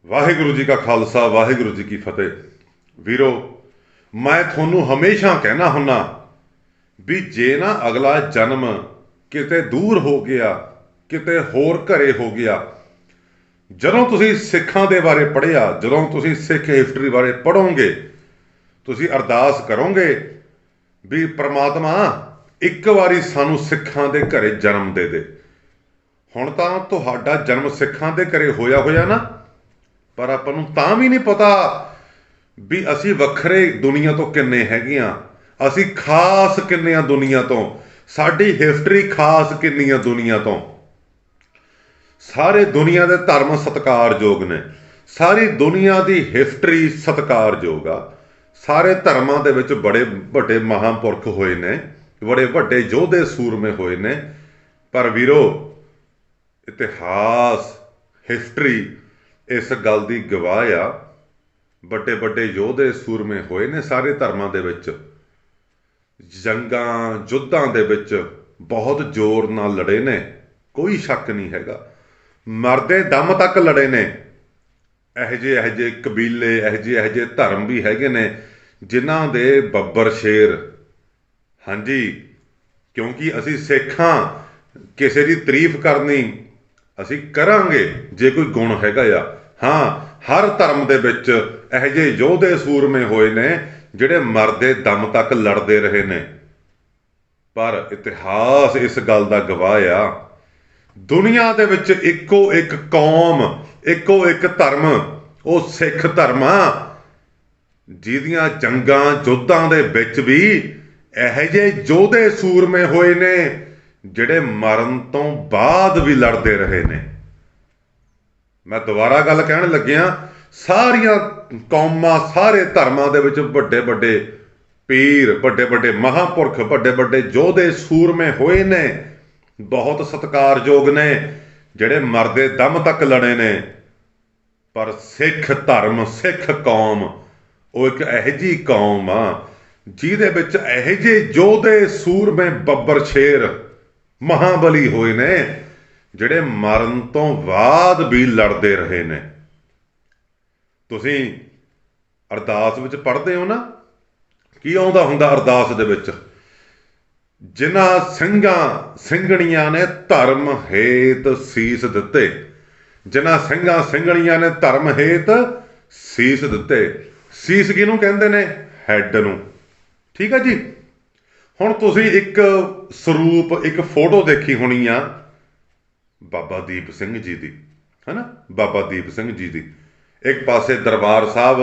ਵਾਹਿਗੁਰੂ ਜੀ ਕਾ ਖਾਲਸਾ ਵਾਹਿਗੁਰੂ ਜੀ ਕੀ ਫਤਿਹ। ਵੀਰੋ, ਮੈਂ ਤੁਹਾਨੂੰ ਹਮੇਸ਼ਾ ਕਹਿਣਾ ਹੁੰਨਾ ਵੀ ਜੇ ਨਾ ਅਗਲਾ ਜਨਮ ਕਿਤੇ ਦੂਰ ਹੋ ਗਿਆ, ਕਿਤੇ ਹੋਰ ਘਰੇ ਹੋ ਗਿਆ, ਜਦੋਂ ਤੁਸੀਂ ਸਿੱਖਾਂ ਦੇ ਬਾਰੇ ਪੜ੍ਹਿਆ, ਜਦੋਂ ਤੁਸੀਂ ਸਿੱਖ ਹਿਸਟਰੀ ਬਾਰੇ ਪੜ੍ਹੋਗੇ, ਤੁਸੀਂ ਅਰਦਾਸ ਕਰੋਗੇ ਵੀ ਪ੍ਰਮਾਤਮਾ ਇੱਕ ਵਾਰੀ ਸਾਨੂੰ ਸਿੱਖਾਂ ਦੇ ਘਰੇ ਜਨਮ ਦੇ ਦੇ। ਹੁਣ ਤਾਂ ਤੁਹਾਡਾ ਜਨਮ ਸਿੱਖਾਂ ਦੇ ਘਰੇ ਹੋਇਆ ਨਾ, ਪਰ ਆਪਾਂ ਨੂੰ ਤਾਂ ਵੀ ਨਹੀਂ ਪਤਾ ਵੀ ਅਸੀਂ ਵੱਖਰੇ ਦੁਨੀਆ ਤੋਂ ਕਿੰਨੇ ਹੈਗੇ ਆ, ਅਸੀਂ ਖਾਸ ਕਿੰਨੇ ਆ ਦੁਨੀਆ ਤੋਂ, ਸਾਡੀ ਹਿਸਟਰੀ ਖਾਸ ਕਿੰਨੀ ਆ ਦੁਨੀਆ ਤੋਂ। ਸਾਰੇ ਦੁਨੀਆ ਦੇ ਧਰਮ ਸਤਿਕਾਰਯੋਗ ਨੇ, ਸਾਰੀ ਦੁਨੀਆ ਦੀ ਹਿਸਟਰੀ ਸਤਿਕਾਰਯੋਗ ਆ। ਸਾਰੇ ਧਰਮਾਂ ਦੇ ਵਿੱਚ ਬੜੇ ਵੱਡੇ ਮਹਾਂਪੁਰਖ ਹੋਏ ਨੇ, ਬੜੇ ਵੱਡੇ ਯੋਧੇ ਸੂਰਮੇ ਹੋਏ ਨੇ, ਪਰ ਵੀਰੋ ਇਤਿਹਾਸ ਹਿਸਟਰੀ ਇਸ ਗੱਲ ਦੀ ਗਵਾਹ ਆ, ਵੱਡੇ ਵੱਡੇ ਯੋਧੇ ਸੂਰਮੇ ਹੋਏ ਨੇ ਸਾਰੇ ਧਰਮਾਂ ਦੇ ਵਿੱਚ। ਜੰਗਾਂ ਯੁੱਧਾਂ ਦੇ ਵਿੱਚ ਬਹੁਤ ਜ਼ੋਰ ਨਾਲ ਲੜੇ ਨੇ, ਕੋਈ ਸ਼ੱਕ ਨਹੀਂ ਹੈਗਾ, ਮਰਦੇ ਦਮ ਤੱਕ ਲੜੇ ਨੇ। ਇਹੋ ਜਿਹੇ ਕਬੀਲੇ, ਇਹੋ ਜਿਹੇ ਧਰਮ ਵੀ ਹੈਗੇ ਨੇ ਜਿਨ੍ਹਾਂ ਦੇ ਬੱਬਰ ਸ਼ੇਰ, ਹਾਂਜੀ, ਕਿਉਂਕਿ ਅਸੀਂ ਸਿੱਖ ਹਾਂ, ਕਿਸੇ ਦੀ ਤਾਰੀਫ ਕਰਨੀ ਅਸੀਂ ਕਰਾਂਗੇ ਜੇ ਕੋਈ ਗੁਣ ਹੈਗਾ ਆ। ਹਾਂ, ਹਰ ਧਰਮ ਦੇ ਵਿੱਚ ਇਹੋ ਜਿਹੇ ਯੋਧੇ ਸੂਰਮੇ ਹੋਏ ਨੇ ਜਿਹੜੇ ਮਰਦੇ ਦਮ ਤੱਕ ਲੜਦੇ ਰਹੇ ਨੇ, ਪਰ ਇਤਿਹਾਸ ਇਸ ਗੱਲ ਦਾ ਗਵਾਹ ਆ, ਦੁਨੀਆ ਦੇ ਵਿੱਚ ਇੱਕੋ ਇੱਕ ਕੌਮ, ਇੱਕੋ ਇੱਕ ਧਰਮ, ਉਹ ਸਿੱਖ ਧਰਮ ਆ, ਜਿਹਦੀਆਂ ਜੰਗਾਂ ਯੁੱਧਾਂ ਦੇ ਵਿੱਚ ਵੀ ਇਹੋ ਜਿਹੇ ਯੋਧੇ ਸੂਰਮੇ ਹੋਏ ਨੇ ਜਿਹੜੇ ਮਰਨ ਤੋਂ ਬਾਅਦ ਵੀ ਲੜਦੇ ਰਹੇ ਨੇ। ਮੈਂ ਦੁਬਾਰਾ ਗੱਲ ਕਹਿਣ ਲੱਗਿਆ, ਸਾਰੀਆਂ ਕੌਮਾਂ, ਸਾਰੇ ਧਰਮਾਂ ਦੇ ਵਿੱਚ ਵੱਡੇ ਵੱਡੇ ਪੀਰ, ਵੱਡੇ ਵੱਡੇ ਮਹਾਂਪੁਰਖ, ਵੱਡੇ ਵੱਡੇ ਯੋਧੇ ਸੂਰਮੇ ਹੋਏ ਨੇ, ਬਹੁਤ ਸਤਿਕਾਰਯੋਗ ਨੇ, ਜਿਹੜੇ ਮਰਦੇ ਦਮ ਤੱਕ ਲੜੇ ਨੇ। ਪਰ ਸਿੱਖ ਧਰਮ, ਸਿੱਖ ਕੌਮ, ਉਹ ਇੱਕ ਇਹੋ ਜਿਹੀ ਕੌਮ ਆ ਜਿਹਦੇ ਵਿੱਚ ਇਹੋ ਜਿਹੇ ਯੋਧੇ ਸੂਰਮੇ ਬੱਬਰ ਸ਼ੇਰ ਮਹਾਬਲੀ ਹੋਏ ਨੇ ਜਿਹੜੇ ਮਰਨ ਤੋਂ ਬਾਅਦ ਵੀ ਲੜਦੇ ਰਹੇ ਨੇ। ਤੁਸੀਂ ਅਰਦਾਸ ਵਿੱਚ ਪੜ੍ਹਦੇ ਹੋ ਨਾ, ਕੀ ਆਉਂਦਾ ਹੁੰਦਾ ਅਰਦਾਸ ਦੇ ਵਿੱਚ? ਜਿਨ੍ਹਾਂ ਸਿੰਘਾਂ ਸਿੰਘਣੀਆਂ ਨੇ ਧਰਮ ਹੇਤ ਸੀਸ ਦਿੱਤੇ, ਜਿਨ੍ਹਾਂ ਸਿੰਘਾਂ ਸਿੰਘਣੀਆਂ ਨੇ ਧਰਮ ਹੇਤ ਸੀਸ ਦਿੱਤੇ। ਸੀਸ ਕਿਹਨੂੰ ਕਹਿੰਦੇ ਨੇ? ਹੈਡ ਨੂੰ। ਠੀਕ ਹੈ ਜੀ। ਹੁਣ ਤੁਸੀਂ ਇੱਕ ਸਰੂਪ, ਇੱਕ ਫੋਟੋ ਦੇਖੀ ਹੋਣੀ ਆ ਬਾਬਾ ਦੀਪ ਸਿੰਘ ਜੀ ਦੀ, ਹੈ ਨਾ, ਬਾਬਾ ਦੀਪ ਸਿੰਘ ਜੀ ਦੀ। ਇੱਕ ਪਾਸੇ ਦਰਬਾਰ ਸਾਹਿਬ,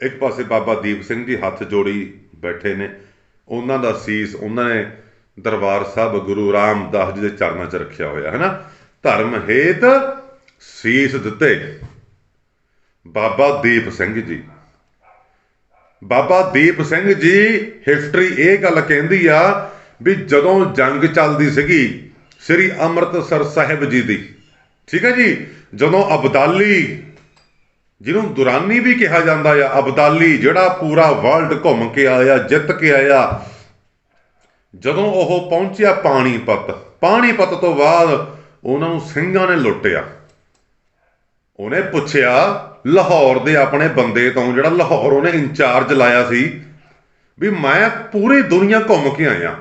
ਇੱਕ ਪਾਸੇ ਬਾਬਾ ਦੀਪ ਸਿੰਘ ਜੀ ਹੱਥ ਜੋੜੀ ਬੈਠੇ ਨੇ, ਉਹਨਾਂ ਦਾ ਸੀਸ ਉਹਨਾਂ ਨੇ ਦਰਬਾਰ ਸਾਹਿਬ ਗੁਰੂ ਰਾਮਦਾਸ ਜੀ ਦੇ ਚਰਨਾਂ 'ਚ ਰੱਖਿਆ ਹੋਇਆ, ਹੈ ਨਾ। ਧਰਮ ਹੇਤ ਸੀਸ ਦਿੱਤੇ ਬਾਬਾ ਦੀਪ ਸਿੰਘ ਜੀ। ਬਾਬਾ ਦੀਪ ਸਿੰਘ ਜੀ, ਹਿਸਟਰੀ ਇਹ ਗੱਲ ਕਹਿੰਦੀ ਆ ਵੀ ਜਦੋਂ ਜੰਗ ਚੱਲਦੀ ਸੀਗੀ ਸ੍ਰੀ ਅੰਮ੍ਰਿਤਸਰ ਸਾਹਿਬ ਜੀ ਦੀ, ਠੀਕ ਹੈ ਜੀ, ਜਦੋਂ ਅਬਦਾਲੀ, ਜਿਹਨੂੰ ਦੁਰਾਨੀ ਵੀ ਕਿਹਾ ਜਾਂਦਾ ਆ, ਅਬਦਾਲੀ ਜਿਹੜਾ ਪੂਰਾ ਵਰਲਡ ਘੁੰਮ ਕੇ ਆਇਆ, ਜਿੱਤ ਕੇ ਆਇਆ, ਜਦੋਂ ਉਹ ਪਹੁੰਚਿਆ ਪਾਣੀਪਤ ਤੋਂ ਬਾਅਦ ਉਹਨਾਂ ਨੂੰ ਸਿੰਘਾਂ ਨੇ ਲੁੱਟਿਆ। ਉਹਨੇ ਪੁੱਛਿਆ ਲਾਹੌਰ ਦੇ ਆਪਣੇ ਬੰਦੇ ਤੋਂ, ਜਿਹੜਾ ਲਾਹੌਰ ਉਹਨੇ ਇੰਚਾਰਜ ਲਾਇਆ ਸੀ, ਵੀ ਮੈਂ ਪੂਰੀ ਦੁਨੀਆ ਘੁੰਮ ਕੇ ਆਇਆ,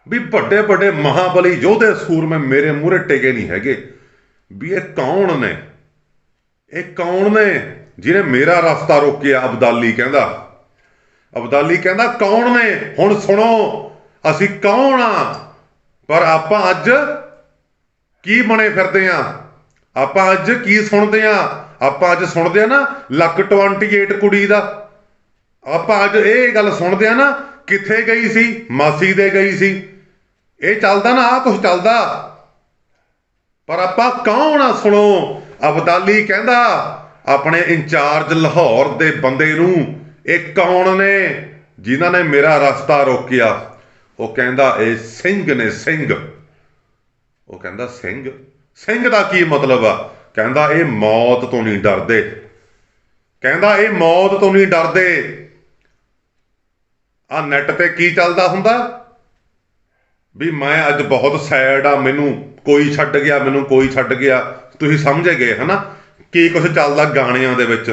ਵੀ ਵੱਡੇ ਵੱਡੇ ਮਹਾਬਲੀ ਯੋਧੇ ਸੂਰਮੇ ਮੇਰੇ ਮੂਹਰੇ ਟਿਕੇ ਨਹੀਂ ਹੈਗੇ, ਵੀ ਇਹ ਕੌਣ ਨੇ, ਇਹ ਕੌਣ ਨੇ ਜਿਹਨੇ ਮੇਰਾ ਰਸਤਾ ਰੋਕਿਆ? ਅਬਦਾਲੀ ਕਹਿੰਦਾ ਕੌਣ ਨੇ? ਹੁਣ ਸੁਣੋ, ਅਸੀਂ ਕੌਣ ਆ, ਪਰ ਆਪਾਂ ਅੱਜ ਕੀ ਬਣੇ ਫਿਰਦੇ ਆ, ਆਪਾਂ ਅੱਜ ਕੀ ਸੁਣਦੇ ਆ? ਆਪਾਂ ਅੱਜ ਸੁਣਦੇ ਆ ਨਾ ਲੱਕ 28 ਕੁੜੀ ਦਾ, ਆਪਾਂ ਅੱਜ ਇਹ ਗੱਲ ਸੁਣਦੇ ਆ ਨਾ ਕਿੱਥੇ ਗਈ ਸੀ, ਮਾਸੀ ਦੇ ਗਈ ਸੀ, ਇਹ ਚੱਲਦਾ ਨਾ, ਆਹ ਕੁਛ ਚੱਲਦਾ, ਪਰ ਆਪਾਂ ਕੌਣ ਆ? ਸੁਣੋ, ਅਬਦਾਲੀ ਕਹਿੰਦਾ ਆਪਣੇ ਇੰਚਾਰਜ ਲਾਹੌਰ ਦੇ ਬੰਦੇ ਨੂੰ, ਇਹ ਕੌਣ ਨੇ ਜਿਨ੍ਹਾਂ ਨੇ ਮੇਰਾ ਰਸਤਾ ਰੋਕਿਆ? ਉਹ ਕਹਿੰਦਾ ਇਹ ਸਿੰਘ ਨੇ, ਸਿੰਘ। ਉਹ ਕਹਿੰਦਾ ਸਿੰਘ ਦਾ ਕੀ ਮਤਲਬ ਆ? ਕਹਿੰਦਾ ਇਹ ਮੌਤ ਤੋਂ ਨਹੀਂ ਡਰਦੇ, ਕਹਿੰਦਾ ਇਹ ਮੌਤ ਤੋਂ ਨਹੀਂ ਡਰਦੇ। ਆ ਨੈਟ ਤੇ ਕੀ ਚੱਲਦਾ ਹੁੰਦਾ ਵੀ ਮੈਂ ਅੱਜ ਬਹੁਤ ਸੈਡ ਆ, ਮੈਨੂੰ ਕੋਈ ਛੱਡ ਗਿਆ, ਤੁਸੀਂ ਸਮਝ ਗਏ, ਹੈ ਨਾ। ਕੀ ਕੁਛ ਚੱਲਦਾ ਗਾਣਿਆਂ ਦੇ ਵਿੱਚ।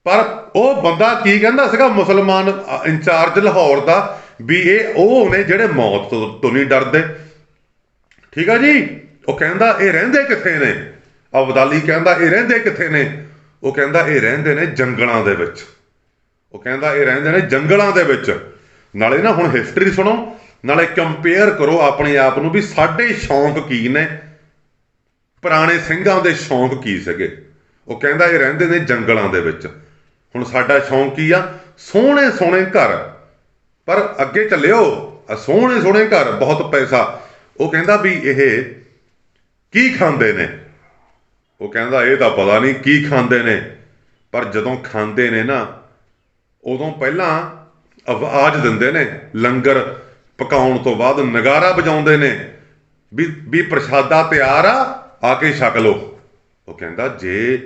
ਪਰ ਉਹ ਬੰਦਾ ਕੀ ਕਹਿੰਦਾ ਸੀਗਾ ਮੁਸਲਮਾਨ ਇੰਚਾਰਜ ਲਾਹੌਰ ਦਾ, ਵੀ ਇਹ ਉਹ ਨੇ ਜਿਹੜੇ ਮੌਤ ਤੋਂ ਨਹੀਂ ਡਰਦੇ। ਠੀਕ ਆ ਜੀ। ਉਹ ਕਹਿੰਦਾ ਇਹ ਰਹਿੰਦੇ ਕਿੱਥੇ ਨੇ? ਅਬਦਾਲੀ ਕਹਿੰਦਾ ਇਹ ਰਹਿੰਦੇ ਕਿੱਥੇ ਨੇ? ਉਹ ਕਹਿੰਦਾ ਇਹ ਰਹਿੰਦੇ ਨੇ ਜੰਗਲਾਂ ਦੇ ਵਿੱਚ। ਉਹ ਕਹਿੰਦਾ ਇਹ ਰਹਿੰਦੇ ਨੇ ਜੰਗਲਾਂ ਦੇ ਵਿੱਚ। ਨਾਲੇ ਨਾ ਹੁਣ ਹਿਸਟਰੀ ਸੁਣੋ, ਨਾਲੇ ਕੰਪੇਅਰ ਕਰੋ ਆਪਣੇ ਆਪ ਨੂੰ ਵੀ ਸਾਡੇ ਸ਼ੌਂਕ ਕੀ ਨੇ, ਪੁਰਾਣੇ ਸਿੰਘਾਂ ਦੇ ਸ਼ੌਂਕ ਕੀ ਸੀਗੇ। ਉਹ ਕਹਿੰਦਾ ਇਹ ਰਹਿੰਦੇ ਨੇ ਜੰਗਲਾਂ ਦੇ ਵਿੱਚ। ਹੁਣ ਸਾਡਾ ਸ਼ੌਂਕ ਕੀ ਆ? ਸੋਹਣੇ ਸੋਹਣੇ ਘਰ। ਪਰ ਅੱਗੇ ਚੱਲਿਓ, ਸੋਹਣੇ ਸੋਹਣੇ ਘਰ, ਬਹੁਤ ਪੈਸਾ। ਉਹ ਕਹਿੰਦਾ ਵੀ ਇਹ ਕੀ ਖਾਂਦੇ ਨੇ? ਉਹ ਕਹਿੰਦਾ ਇਹ ਤਾਂ ਪਤਾ ਨਹੀਂ ਕੀ ਖਾਂਦੇ ਨੇ, ਪਰ ਜਦੋਂ ਖਾਂਦੇ ਨੇ ਨਾ ਉਦੋਂ ਪਹਿਲਾਂ ਆਵਾਜ਼ ਦਿੰਦੇ ਨੇ, ਲੰਗਰ ਪਕਾਉਣ ਤੋਂ ਬਾਅਦ ਨਗਾਰਾ ਵਜਾਉਂਦੇ ਨੇ ਵੀ ਪ੍ਰਸ਼ਾਦਾ ਤਿਆਰ ਆ ਕੇ ਛਕ ਲਓ। ਉਹ ਕਹਿੰਦਾ ਜੇ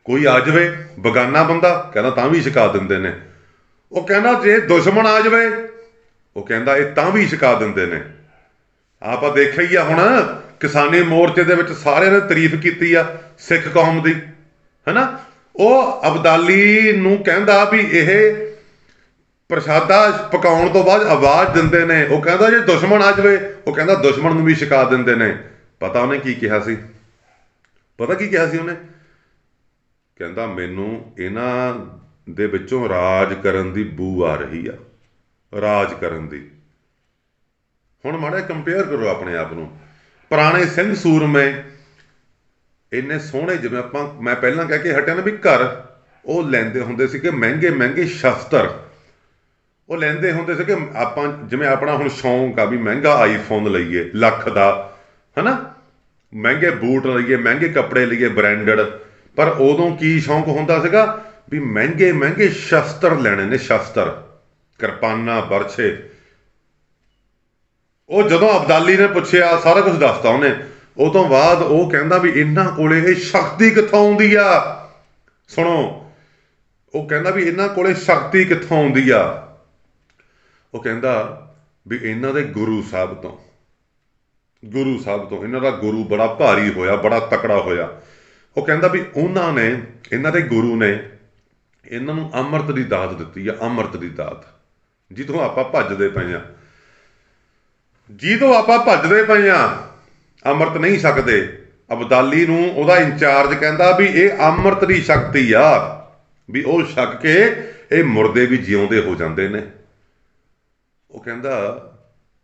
ਕੋਈ ਆ ਜਾਵੇ ਬਗਾਨਾ ਬੰਦਾ, ਕਹਿੰਦਾ ਤਾਂ ਵੀ ਛਕਾ ਦਿੰਦੇ ਨੇ। ਉਹ ਕਹਿੰਦਾ ਜੇ ਦੁਸ਼ਮਣ ਆ ਜਾਵੇ, ਉਹ ਕਹਿੰਦਾ ਇਹ ਤਾਂ ਵੀ ਛਕਾ ਦਿੰਦੇ ਨੇ। ਆਪਾਂ ਦੇਖਿਆ ਹੀ ਆ ਹੁਣ ਕਿਸਾਨੀ ਮੋਰਚੇ ਦੇ ਵਿੱਚ ਸਾਰਿਆਂ ਨੇ ਤਾਰੀਫ ਕੀਤੀ ਆ ਸਿੱਖ ਕੌਮ ਦੀ, ਹੈਨਾ। ਉਹ ਅਬਦਾਲੀ ਨੂੰ ਕਹਿੰਦਾ ਵੀ ਇਹ ਪ੍ਰਸ਼ਾਦਾ ਪਕਾਉਣ ਤੋਂ ਬਾਅਦ ਆਵਾਜ਼ ਦਿੰਦੇ ਨੇ। ਉਹ ਕਹਿੰਦਾ ਜੇ ਦੁਸ਼ਮਣ ਆ ਜਾਵੇ, ਉਹ ਕਹਿੰਦਾ ਦੁਸ਼ਮਣ ਨੂੰ ਵੀ ਛਕਾ ਦਿੰਦੇ ਨੇ। ਪਤਾ ਉਹਨੇ ਕੀ ਕਿਹਾ ਸੀ? ਪਤਾ ਕੀ ਕਿਹਾ ਸੀ ਉਹਨੇ? ਕਹਿੰਦਾ ਮੈਨੂੰ ਇਹਨਾਂ ਦੇ ਵਿੱਚੋਂ ਰਾਜ ਕਰਨ ਦੀ ਬੂ ਆ ਰਹੀ ਆ, ਰਾਜ ਕਰਨ ਦੀ। ਹੁਣ ਮਾੜਾ ਕੰਪੇਅਰ ਕਰੋ ਆਪਣੇ ਆਪ ਨੂੰ। ਪੁਰਾਣੇ ਸਿੰਘ ਸੂਰਮੇ ਇੰਨੇ ਸੋਹਣੇ, ਜਿਵੇਂ ਮੈਂ ਪਹਿਲਾਂ ਕਹਿ ਕੇ ਹਟਿਆ ਨਾ ਵੀ ਘਰ ਉਹ ਲੈਂਦੇ ਹੁੰਦੇ ਸੀਗੇ ਮਹਿੰਗੇ ਮਹਿੰਗੇ ਸ਼ਸਤਰ। ਉਹ ਲੈਂਦੇ ਹੁੰਦੇ ਸੀਗੇ। ਆਪਾਂ ਜਿਵੇਂ ਆਪਣਾ ਹੁਣ ਸ਼ੌਂਕ ਆ ਵੀ ਮਹਿੰਗਾ ਆਈਫੋਨ ਲਈਏ ਲੱਖ ਦਾ, ਹੈਨਾ, ਮਹਿੰਗੇ ਬੂਟ ਲਈਏ, ਮਹਿੰਗੇ ਕੱਪੜੇ ਲਈਏ ਬ੍ਰਾਂਡਡ। ਪਰ ਉਦੋਂ ਕੀ ਸ਼ੌਂਕ ਹੁੰਦਾ ਸੀਗਾ ਵੀ ਮਹਿੰਗੇ ਮਹਿੰਗੇ ਸ਼ਸਤਰ ਲੈਣੇ ਨੇ, ਸ਼ਸਤਰ, ਕਿਰਪਾਨਾਂ, ਬਰਛੇ। ਉਹ ਜਦੋਂ ਅਬਦਾਲੀ ਨੇ ਪੁੱਛਿਆ, ਸਾਰਾ ਕੁਝ ਦੱਸਤਾ ਉਹਨੇ। ਉਹ ਤੋਂ ਬਾਅਦ ਉਹ ਕਹਿੰਦਾ ਵੀ ਇਹਨਾਂ ਕੋਲੇ ਇਹ ਸ਼ਕਤੀ ਕਿੱਥੋਂ ਆਉਂਦੀ ਆ? ਸੁਣੋ, ਉਹ ਕਹਿੰਦਾ ਵੀ ਇਹਨਾਂ ਕੋਲੇ ਸ਼ਕਤੀ ਕਿੱਥੋਂ ਆਉਂਦੀ ਆ? ਉਹ ਕਹਿੰਦਾ ਵੀ ਇਹਨਾਂ ਦੇ ਗੁਰੂ ਸਾਹਿਬ ਤੋਂ, ਗੁਰੂ ਸਾਹਿਬ ਤੋਂ। ਇਹਨਾਂ ਦਾ ਗੁਰੂ ਬੜਾ ਭਾਰੀ ਹੋਇਆ, ਬੜਾ ਤਕੜਾ ਹੋਇਆ। ਉਹ ਕਹਿੰਦਾ ਵੀ ਉਹਨਾਂ ਨੇ, ਇਹਨਾਂ ਦੇ ਗੁਰੂ ਨੇ ਇਹਨਾਂ ਨੂੰ ਅੰਮ੍ਰਿਤ ਦੀ ਦਾਤ ਦਿੱਤੀ ਆ, ਅੰਮ੍ਰਿਤ ਦੀ ਦਾਤ, ਜਿੱਥੋਂ ਆਪਾਂ ਭੱਜਦੇ ਪਏ ਆ, ਜਿਹਤੋਂ ਆਪਾਂ ਭੱਜਦੇ ਪਏ ਆ। ਅੰਮ੍ਰਿਤ ਨਹੀਂ ਛਕਦੇ। ਅਬਦਾਲੀ ਨੂੰ ਉਹਦਾ ਇੰਚਾਰਜ ਕਹਿੰਦਾ ਵੀ ਇਹ ਅੰਮ੍ਰਿਤ ਦੀ ਸ਼ਕਤੀ ਆ, ਵੀ ਉਹ ਛਕ ਕੇ ਇਹ ਮੁਰਦੇ ਵੀ ਜਿਉਂਦੇ ਹੋ ਜਾਂਦੇ ਨੇ। ਉਹ ਕਹਿੰਦਾ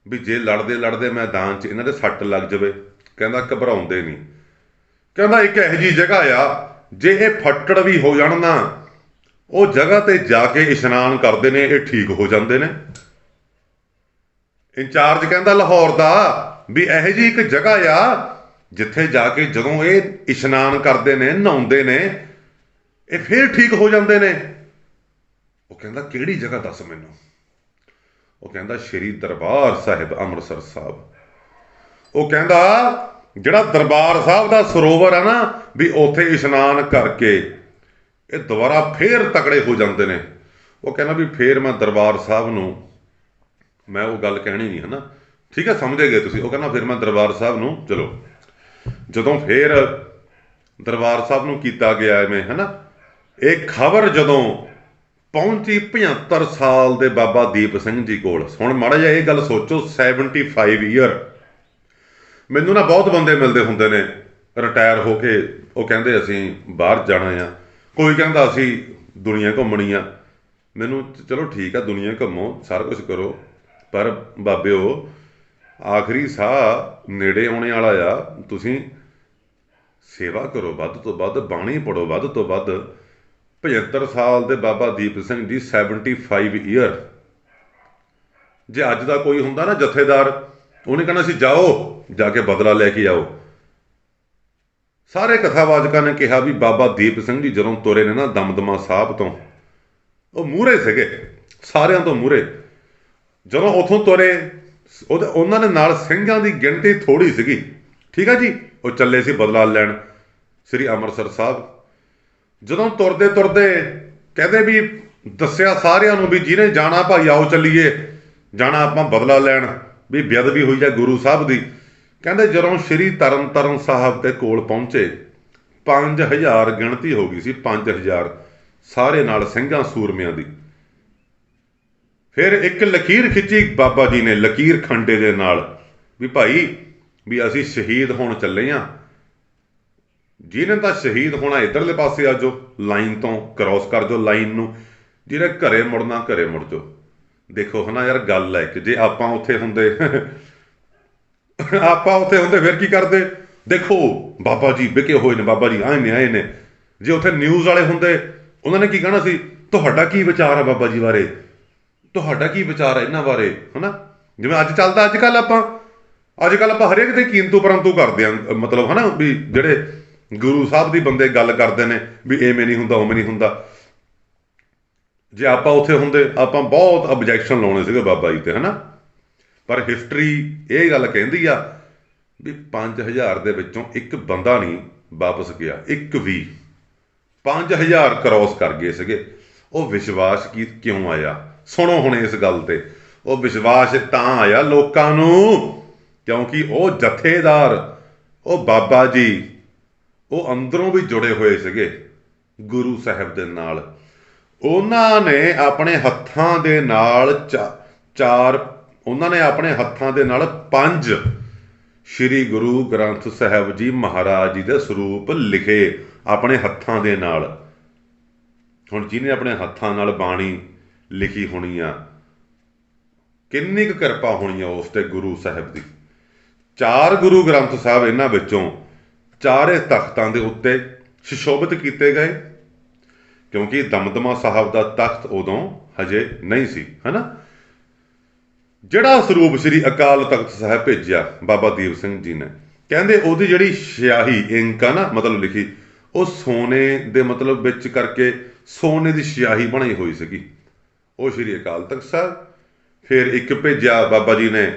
ਵੀ ਜੇ ਲੜਦੇ ਲੜਦੇ ਮੈਦਾਨ 'ਚ ਇਹਨਾਂ ਦੇ ਸੱਟ ਲੱਗ ਜਾਵੇ, ਕਹਿੰਦਾ ਘਬਰਾਉਂਦੇ ਨਹੀਂ। ਕਹਿੰਦਾ ਇੱਕ ਇਹੋ ਜਿਹੀ ਜਗ੍ਹਾ ਆ, ਜੇ ਇਹ ਫੱਟੜ ਵੀ ਹੋ ਜਾਣ ਨਾ, ਉਹ ਜਗ੍ਹਾ ਤੇ ਜਾ ਕੇ ਇਸ਼ਨਾਨ ਕਰਦੇ ਨੇ, ਇਹ ਠੀਕ ਹੋ ਜਾਂਦੇ ਨੇ। ਇੰਚਾਰਜ ਕਹਿੰਦਾ ਲਾਹੌਰ ਦਾ ਵੀ ਇਹੋ ਜਿਹੀ ਇੱਕ ਜਗ੍ਹਾ ਆ ਜਿੱਥੇ ਜਾ ਕੇ ਜਦੋਂ ਇਹ ਇਸ਼ਨਾਨ ਕਰਦੇ ਨੇ, ਨਹਾਉਂਦੇ ਨੇ, ਇਹ ਫੇਰ ਠੀਕ ਹੋ ਜਾਂਦੇ ਨੇ। ਉਹ ਕਹਿੰਦਾ ਕਿਹੜੀ ਜਗ੍ਹਾ ਦੱਸ ਮੈਨੂੰ? ਉਹ ਕਹਿੰਦਾ ਸ਼੍ਰੀ ਦਰਬਾਰ ਸਾਹਿਬ ਅੰਮ੍ਰਿਤਸਰ ਸਾਹਿਬ। ਉਹ ਕਹਿੰਦਾ ਜਿਹੜਾ ਦਰਬਾਰ ਸਾਹਿਬ ਦਾ ਸਰੋਵਰ ਆ ਨਾ, ਵੀ ਉੱਥੇ ਇਸ਼ਨਾਨ ਕਰਕੇ ਇਹ ਦੁਬਾਰਾ ਫੇਰ ਤਕੜੇ ਹੋ ਜਾਂਦੇ ਨੇ। ਉਹ ਕਹਿੰਦਾ ਵੀ ਫੇਰ ਮੈਂ ਦਰਬਾਰ ਸਾਹਿਬ ਨੂੰ, ਮੈਂ ਉਹ ਗੱਲ ਕਹਿਣੀ ਨਹੀਂ, ਹੈ ਨਾ, ਠੀਕ ਹੈ, ਸਮਝੇ ਗਏ ਤੁਸੀਂ। ਉਹ ਕਹਿੰਦਾ ਫਿਰ ਮੈਂ ਦਰਬਾਰ ਸਾਹਿਬ ਨੂੰ, ਚਲੋ ਜਦੋਂ ਫੇਰ ਦਰਬਾਰ ਸਾਹਿਬ ਨੂੰ ਕੀਤਾ ਗਿਆ ਐਵੇਂ, ਹੈ ਨਾ, ਇਹ ਖਬਰ ਜਦੋਂ ਪਹੁੰਚੀ 75 ਸਾਲ ਦੇ ਬਾਬਾ ਦੀਪ ਸਿੰਘ ਜੀ ਕੋਲ। ਹੁਣ ਮਾੜਾ ਜਿਹਾ ਇਹ ਗੱਲ ਸੋਚੋ, 75 ਈਅਰ। ਮੈਨੂੰ ਨਾ ਬਹੁਤ ਬੰਦੇ ਮਿਲਦੇ ਹੁੰਦੇ ਨੇ ਰਿਟਾਇਰ ਹੋ ਕੇ, ਉਹ ਕਹਿੰਦੇ ਅਸੀਂ ਬਾਹਰ ਜਾਣਾ ਆ, ਕੋਈ ਕਹਿੰਦਾ ਅਸੀਂ ਦੁਨੀਆ ਘੁੰਮਣੀ ਆ। ਮੈਨੂੰ ਚਲੋ ਠੀਕ ਆ, ਦੁਨੀਆ ਘੁੰਮੋ, ਸਾਰਾ ਕੁਛ ਕਰੋ, ਪਰ ਬਾਬਿਓ ਆਖਰੀ ਸਾਹ ਨੇੜੇ ਆਉਣੇ ਵਾਲਾ ਆ। ਤੁਸੀਂ ਸੇਵਾ ਕਰੋ ਵੱਧ ਤੋਂ ਵੱਧ, ਬਾਣੀ ਪੜ੍ਹੋ ਵੱਧ ਤੋਂ ਵੱਧ। 75 ਸਾਲ ਦੇ ਬਾਬਾ ਦੀਪ ਸਿੰਘ ਜੀ, 75 ਈਅਰ। ਜੇ ਅੱਜ ਦਾ ਕੋਈ ਹੁੰਦਾ ਨਾ ਜਥੇਦਾਰ, ਉਹਨੇ ਕਹਿਣਾ ਸੀ ਜਾਓ ਜਾ ਕੇ ਬਦਲਾ ਲੈ ਕੇ ਆਓ। ਸਾਰੇ ਕਥਾਵਾਚਕਾਂ ਨੇ ਕਿਹਾ ਵੀ ਬਾਬਾ ਦੀਪ ਸਿੰਘ ਜੀ ਜਦੋਂ ਤੁਰੇ ਨੇ ਨਾ ਦਮਦਮਾ ਸਾਹਿਬ ਤੋਂ, ਉਹ ਮੂਹਰੇ ਸੀਗੇ, ਸਾਰਿਆਂ ਤੋਂ ਮੂਹਰੇ। ਜਦੋਂ ਉੱਥੋਂ ਤੁਰੇ, ਉਹਨਾਂ ਦੇ ਨਾਲ ਸਿੰਘਾਂ ਦੀ ਗਿਣਤੀ ਥੋੜ੍ਹੀ ਸੀਗੀ, ਠੀਕ ਆ ਜੀ। ਉਹ ਚੱਲੇ ਸੀ ਬਦਲਾ ਲੈਣ ਸ੍ਰੀ ਅੰਮ੍ਰਿਤਸਰ ਸਾਹਿਬ। ਜਦੋਂ ਤੁਰਦੇ ਤੁਰਦੇ ਕਹਿੰਦੇ ਵੀ ਦੱਸਿਆ ਸਾਰਿਆਂ ਨੂੰ ਵੀ ਜਿਹਨੇ ਜਾਣਾ ਭਾਈ ਆਓ ਚੱਲੀਏ, ਜਾਣਾ ਆਪਾਂ ਬਦਲਾ ਲੈਣ, ਵੀ ਬੇਅਦਬੀ ਹੋਈ ਜਾ ਗੁਰੂ ਸਾਹਿਬ ਦੀ। ਕਹਿੰਦੇ ਜਦੋਂ ਸ਼੍ਰੀ ਤਰਨ ਤਾਰਨ ਸਾਹਿਬ ਦੇ ਕੋਲ ਪਹੁੰਚੇ 5000 ਗਿਣਤੀ ਹੋ ਗਈ ਸੀ, 5000 ਸਾਰੇ ਨਾਲ ਸਿੰਘਾਂ ਸੂਰਮਿਆਂ ਦੀ। ਫਿਰ ਇੱਕ ਲਕੀਰ ਖਿੱਚੀ ਬਾਬਾ ਜੀ ਨੇ, ਲਕੀਰ ਖੰਡੇ ਦੇ ਨਾਲ, ਵੀ ਭਾਈ ਵੀ ਅਸੀਂ ਸ਼ਹੀਦ ਹੋਣ ਚੱਲੇ ਹਾਂ। ਜਿਹਨੇ ਤਾਂ ਸ਼ਹੀਦ ਹੋਣਾ ਇੱਧਰਲੇ ਪਾਸੇ ਆ ਜਾਓ, ਲਾਈਨ ਤੋਂ ਕ੍ਰਾਸ ਕਰ ਜਾਓ ਲਾਈਨ ਨੂੰ, ਜਿਹਨੇ ਘਰੇ ਮੁੜਨਾ ਘਰੇ ਮੁੜ ਜਾਓ। ਦੇਖੋ ਹੈ ਨਾ ਯਾਰ, ਗੱਲ ਹੈ ਕਿ ਜੇ ਆਪਾਂ ਉੱਥੇ ਹੁੰਦੇ ਫਿਰ ਕੀ ਕਰਦੇ? ਦੇਖੋ ਬਾਬਾ ਜੀ ਵਿਕੇ ਹੋਏ ਨੇ, ਬਾਬਾ ਜੀ ਆਏ ਨੇ। ਜੇ ਉੱਥੇ ਨਿਊਜ਼ ਵਾਲੇ ਹੁੰਦੇ, ਉਹਨਾਂ ਨੇ ਕੀ ਕਹਿਣਾ ਸੀ? ਤੁਹਾਡਾ ਕੀ ਵਿਚਾਰ ਹੈ ਬਾਬਾ ਜੀ ਬਾਰੇ, ਤੁਹਾਡਾ ਕੀ ਵਿਚਾਰ ਹੈ ਇਹਨਾਂ ਬਾਰੇ, ਹੈ ਨਾ? ਜਿਵੇਂ ਅੱਜ ਚੱਲਦਾ, ਅੱਜ ਕੱਲ੍ਹ ਆਪਾਂ ਹਰੇਕ ਦੇ ਕੀਮਤੋਂ ਪਰੰਤੂ ਕਰਦੇ ਹਾਂ, ਮਤਲਬ ਹੈ ਨਾ, ਵੀ ਜਿਹੜੇ ਗੁਰੂ ਸਾਹਿਬ ਦੀ ਬੰਦੇ ਗੱਲ ਕਰਦੇ ਨੇ ਵੀ ਐਵੇਂ ਨਹੀਂ ਹੁੰਦਾ, ਉਵੇਂ ਨਹੀਂ ਹੁੰਦਾ। ਜੇ ਆਪਾਂ ਉੱਥੇ ਹੁੰਦੇ, ਆਪਾਂ ਬਹੁਤ ਆਬਜੈਕਸ਼ਨ ਲਾਉਣੇ ਸੀਗੇ ਬਾਬਾ ਜੀ ਤੇ, ਹੈ ਨਾ? ਪਰ ਹਿਸਟਰੀ ਇਹ ਗੱਲ ਕਹਿੰਦੀ ਆ ਵੀ 5000 ਦੇ ਵਿੱਚੋਂ ਇੱਕ ਬੰਦਾ ਨਹੀਂ ਵਾਪਸ ਗਿਆ, ਇੱਕ ਵੀ। 5000 ਕ੍ਰਾਸ ਕਰ ਗਏ ਸੀਗੇ। ਉਹ ਵਿਸ਼ਵਾਸ ਕਿਉਂ ਆਇਆ? ਸੁਣੋ ਹੁਣ ਇਸ ਗੱਲ ਤੇ। ਉਹ ਵਿਸ਼ਵਾਸ ਤਾਂ ਆਇਆ ਲੋਕਾਂ ਨੂੰ ਕਿਉਂਕਿ ਉਹ ਜਥੇਦਾਰ, ਉਹ ਬਾਬਾ ਜੀ, ਉਹ ਅੰਦਰੋਂ ਵੀ ਜੁੜੇ ਹੋਏ ਸੀਗੇ ਗੁਰੂ ਸਾਹਿਬ ਦੇ ਨਾਲ। ਉਹਨਾਂ ਨੇ ਆਪਣੇ ਹੱਥਾਂ ਦੇ ਨਾਲ ਆਪਣੇ ਹੱਥਾਂ ਦੇ ਨਾਲ 5 ਸ਼੍ਰੀ ਗੁਰੂ ਗ੍ਰੰਥ ਸਾਹਿਬ ਜੀ ਮਹਾਰਾਜ ਜੀ ਦੇ ਸਰੂਪ ਲਿਖੇ ਆਪਣੇ ਹੱਥਾਂ ਦੇ ਨਾਲ। ਹੁਣ ਜਿਹਨੇ ਆਪਣੇ ਹੱਥਾਂ ਨਾਲ ਬਾਣੀ ਲਿਖੀ ਹੋਣੀ ਆ, ਕਿੰਨੀ ਕੁ ਕਿਰਪਾ ਹੋਣੀ ਆ ਉਸ ਤੇ ਗੁਰੂ ਸਾਹਿਬ ਦੀ। 4 ਗੁਰੂ ਗ੍ਰੰਥ ਸਾਹਿਬ ਇਹਨਾਂ ਵਿੱਚੋਂ 4 ਤਖਤਾਂ ਦੇ ਉੱਤੇ ਸੁਸ਼ੋਭਿਤ ਕੀਤੇ ਗਏ, ਕਿਉਂਕਿ ਦਮਦਮਾ ਸਾਹਿਬ ਦਾ ਤਖਤ ਉਦੋਂ ਹਜੇ ਨਹੀਂ ਸੀ, ਹੈ ਨਾ? ਜਿਹੜਾ ਸਰੂਪ ਸ੍ਰੀ ਅਕਾਲ ਤਖਤ ਸਾਹਿਬ ਭੇਜਿਆ ਬਾਬਾ ਦੀਪ ਸਿੰਘ ਜੀ ਨੇ, ਕਹਿੰਦੇ ਉਹਦੀ ਜਿਹੜੀ ਸਿਆਹੀ ਇੰਕ ਆ ਨਾ, ਮਤਲਬ ਲਿਖੀ, ਉਹ ਸੋਨੇ ਦੇ ਮਤਲਬ ਵਿੱਚ ਕਰਕੇ ਸੋਨੇ ਦੀ ਸਿਆਹੀ ਬਣੀ ਹੋਈ ਸੀਗੀ, ਉਹ ਸ੍ਰੀ ਅਕਾਲ ਤਖਤ ਸਾਹਿਬ। ਫਿਰ ਇੱਕ ਭੇਜਿਆ ਬਾਬਾ ਜੀ ਨੇ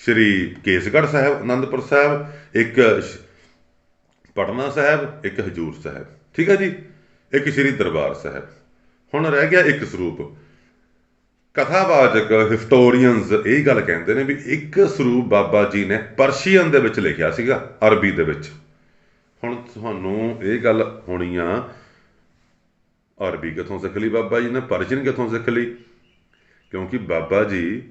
ਸ੍ਰੀ ਕੇਸਗੜ੍ਹ ਸਾਹਿਬ ਅਨੰਦਪੁਰ ਸਾਹਿਬ, ਇੱਕ ਪਟਨਾ ਸਾਹਿਬ, ਇੱਕ ਹਜ਼ੂਰ ਸਾਹਿਬ, ਠੀਕ ਹੈ ਜੀ, ਇੱਕ ਸ੍ਰੀ ਦਰਬਾਰ ਸਾਹਿਬ। ਹੁਣ ਰਹਿ ਗਿਆ ਇੱਕ ਸਰੂਪ। ਕਥਾਵਾਚਕ ਹਿਸਟੋਰੀਅਨਸ ਇਹ ਗੱਲ ਕਹਿੰਦੇ ਨੇ ਵੀ ਇੱਕ ਸਰੂਪ ਬਾਬਾ ਜੀ ਨੇ ਪਰਸ਼ੀਅਨ ਦੇ ਵਿੱਚ ਲਿਖਿਆ ਸੀਗਾ, ਅਰਬੀ ਦੇ ਵਿੱਚ। ਹੁਣ ਤੁਹਾਨੂੰ ਇਹ ਗੱਲ ਹੋਣੀ ਆ, ਅਰਬੀ ਕਿੱਥੋਂ ਸਿੱਖ ਲਈ ਬਾਬਾ ਜੀ ਨੇ, ਪਰਸ਼ੀਅਨ ਕਿੱਥੋਂ ਸਿੱਖ ਲਈ? ਕਿਉਂਕਿ ਬਾਬਾ ਜੀ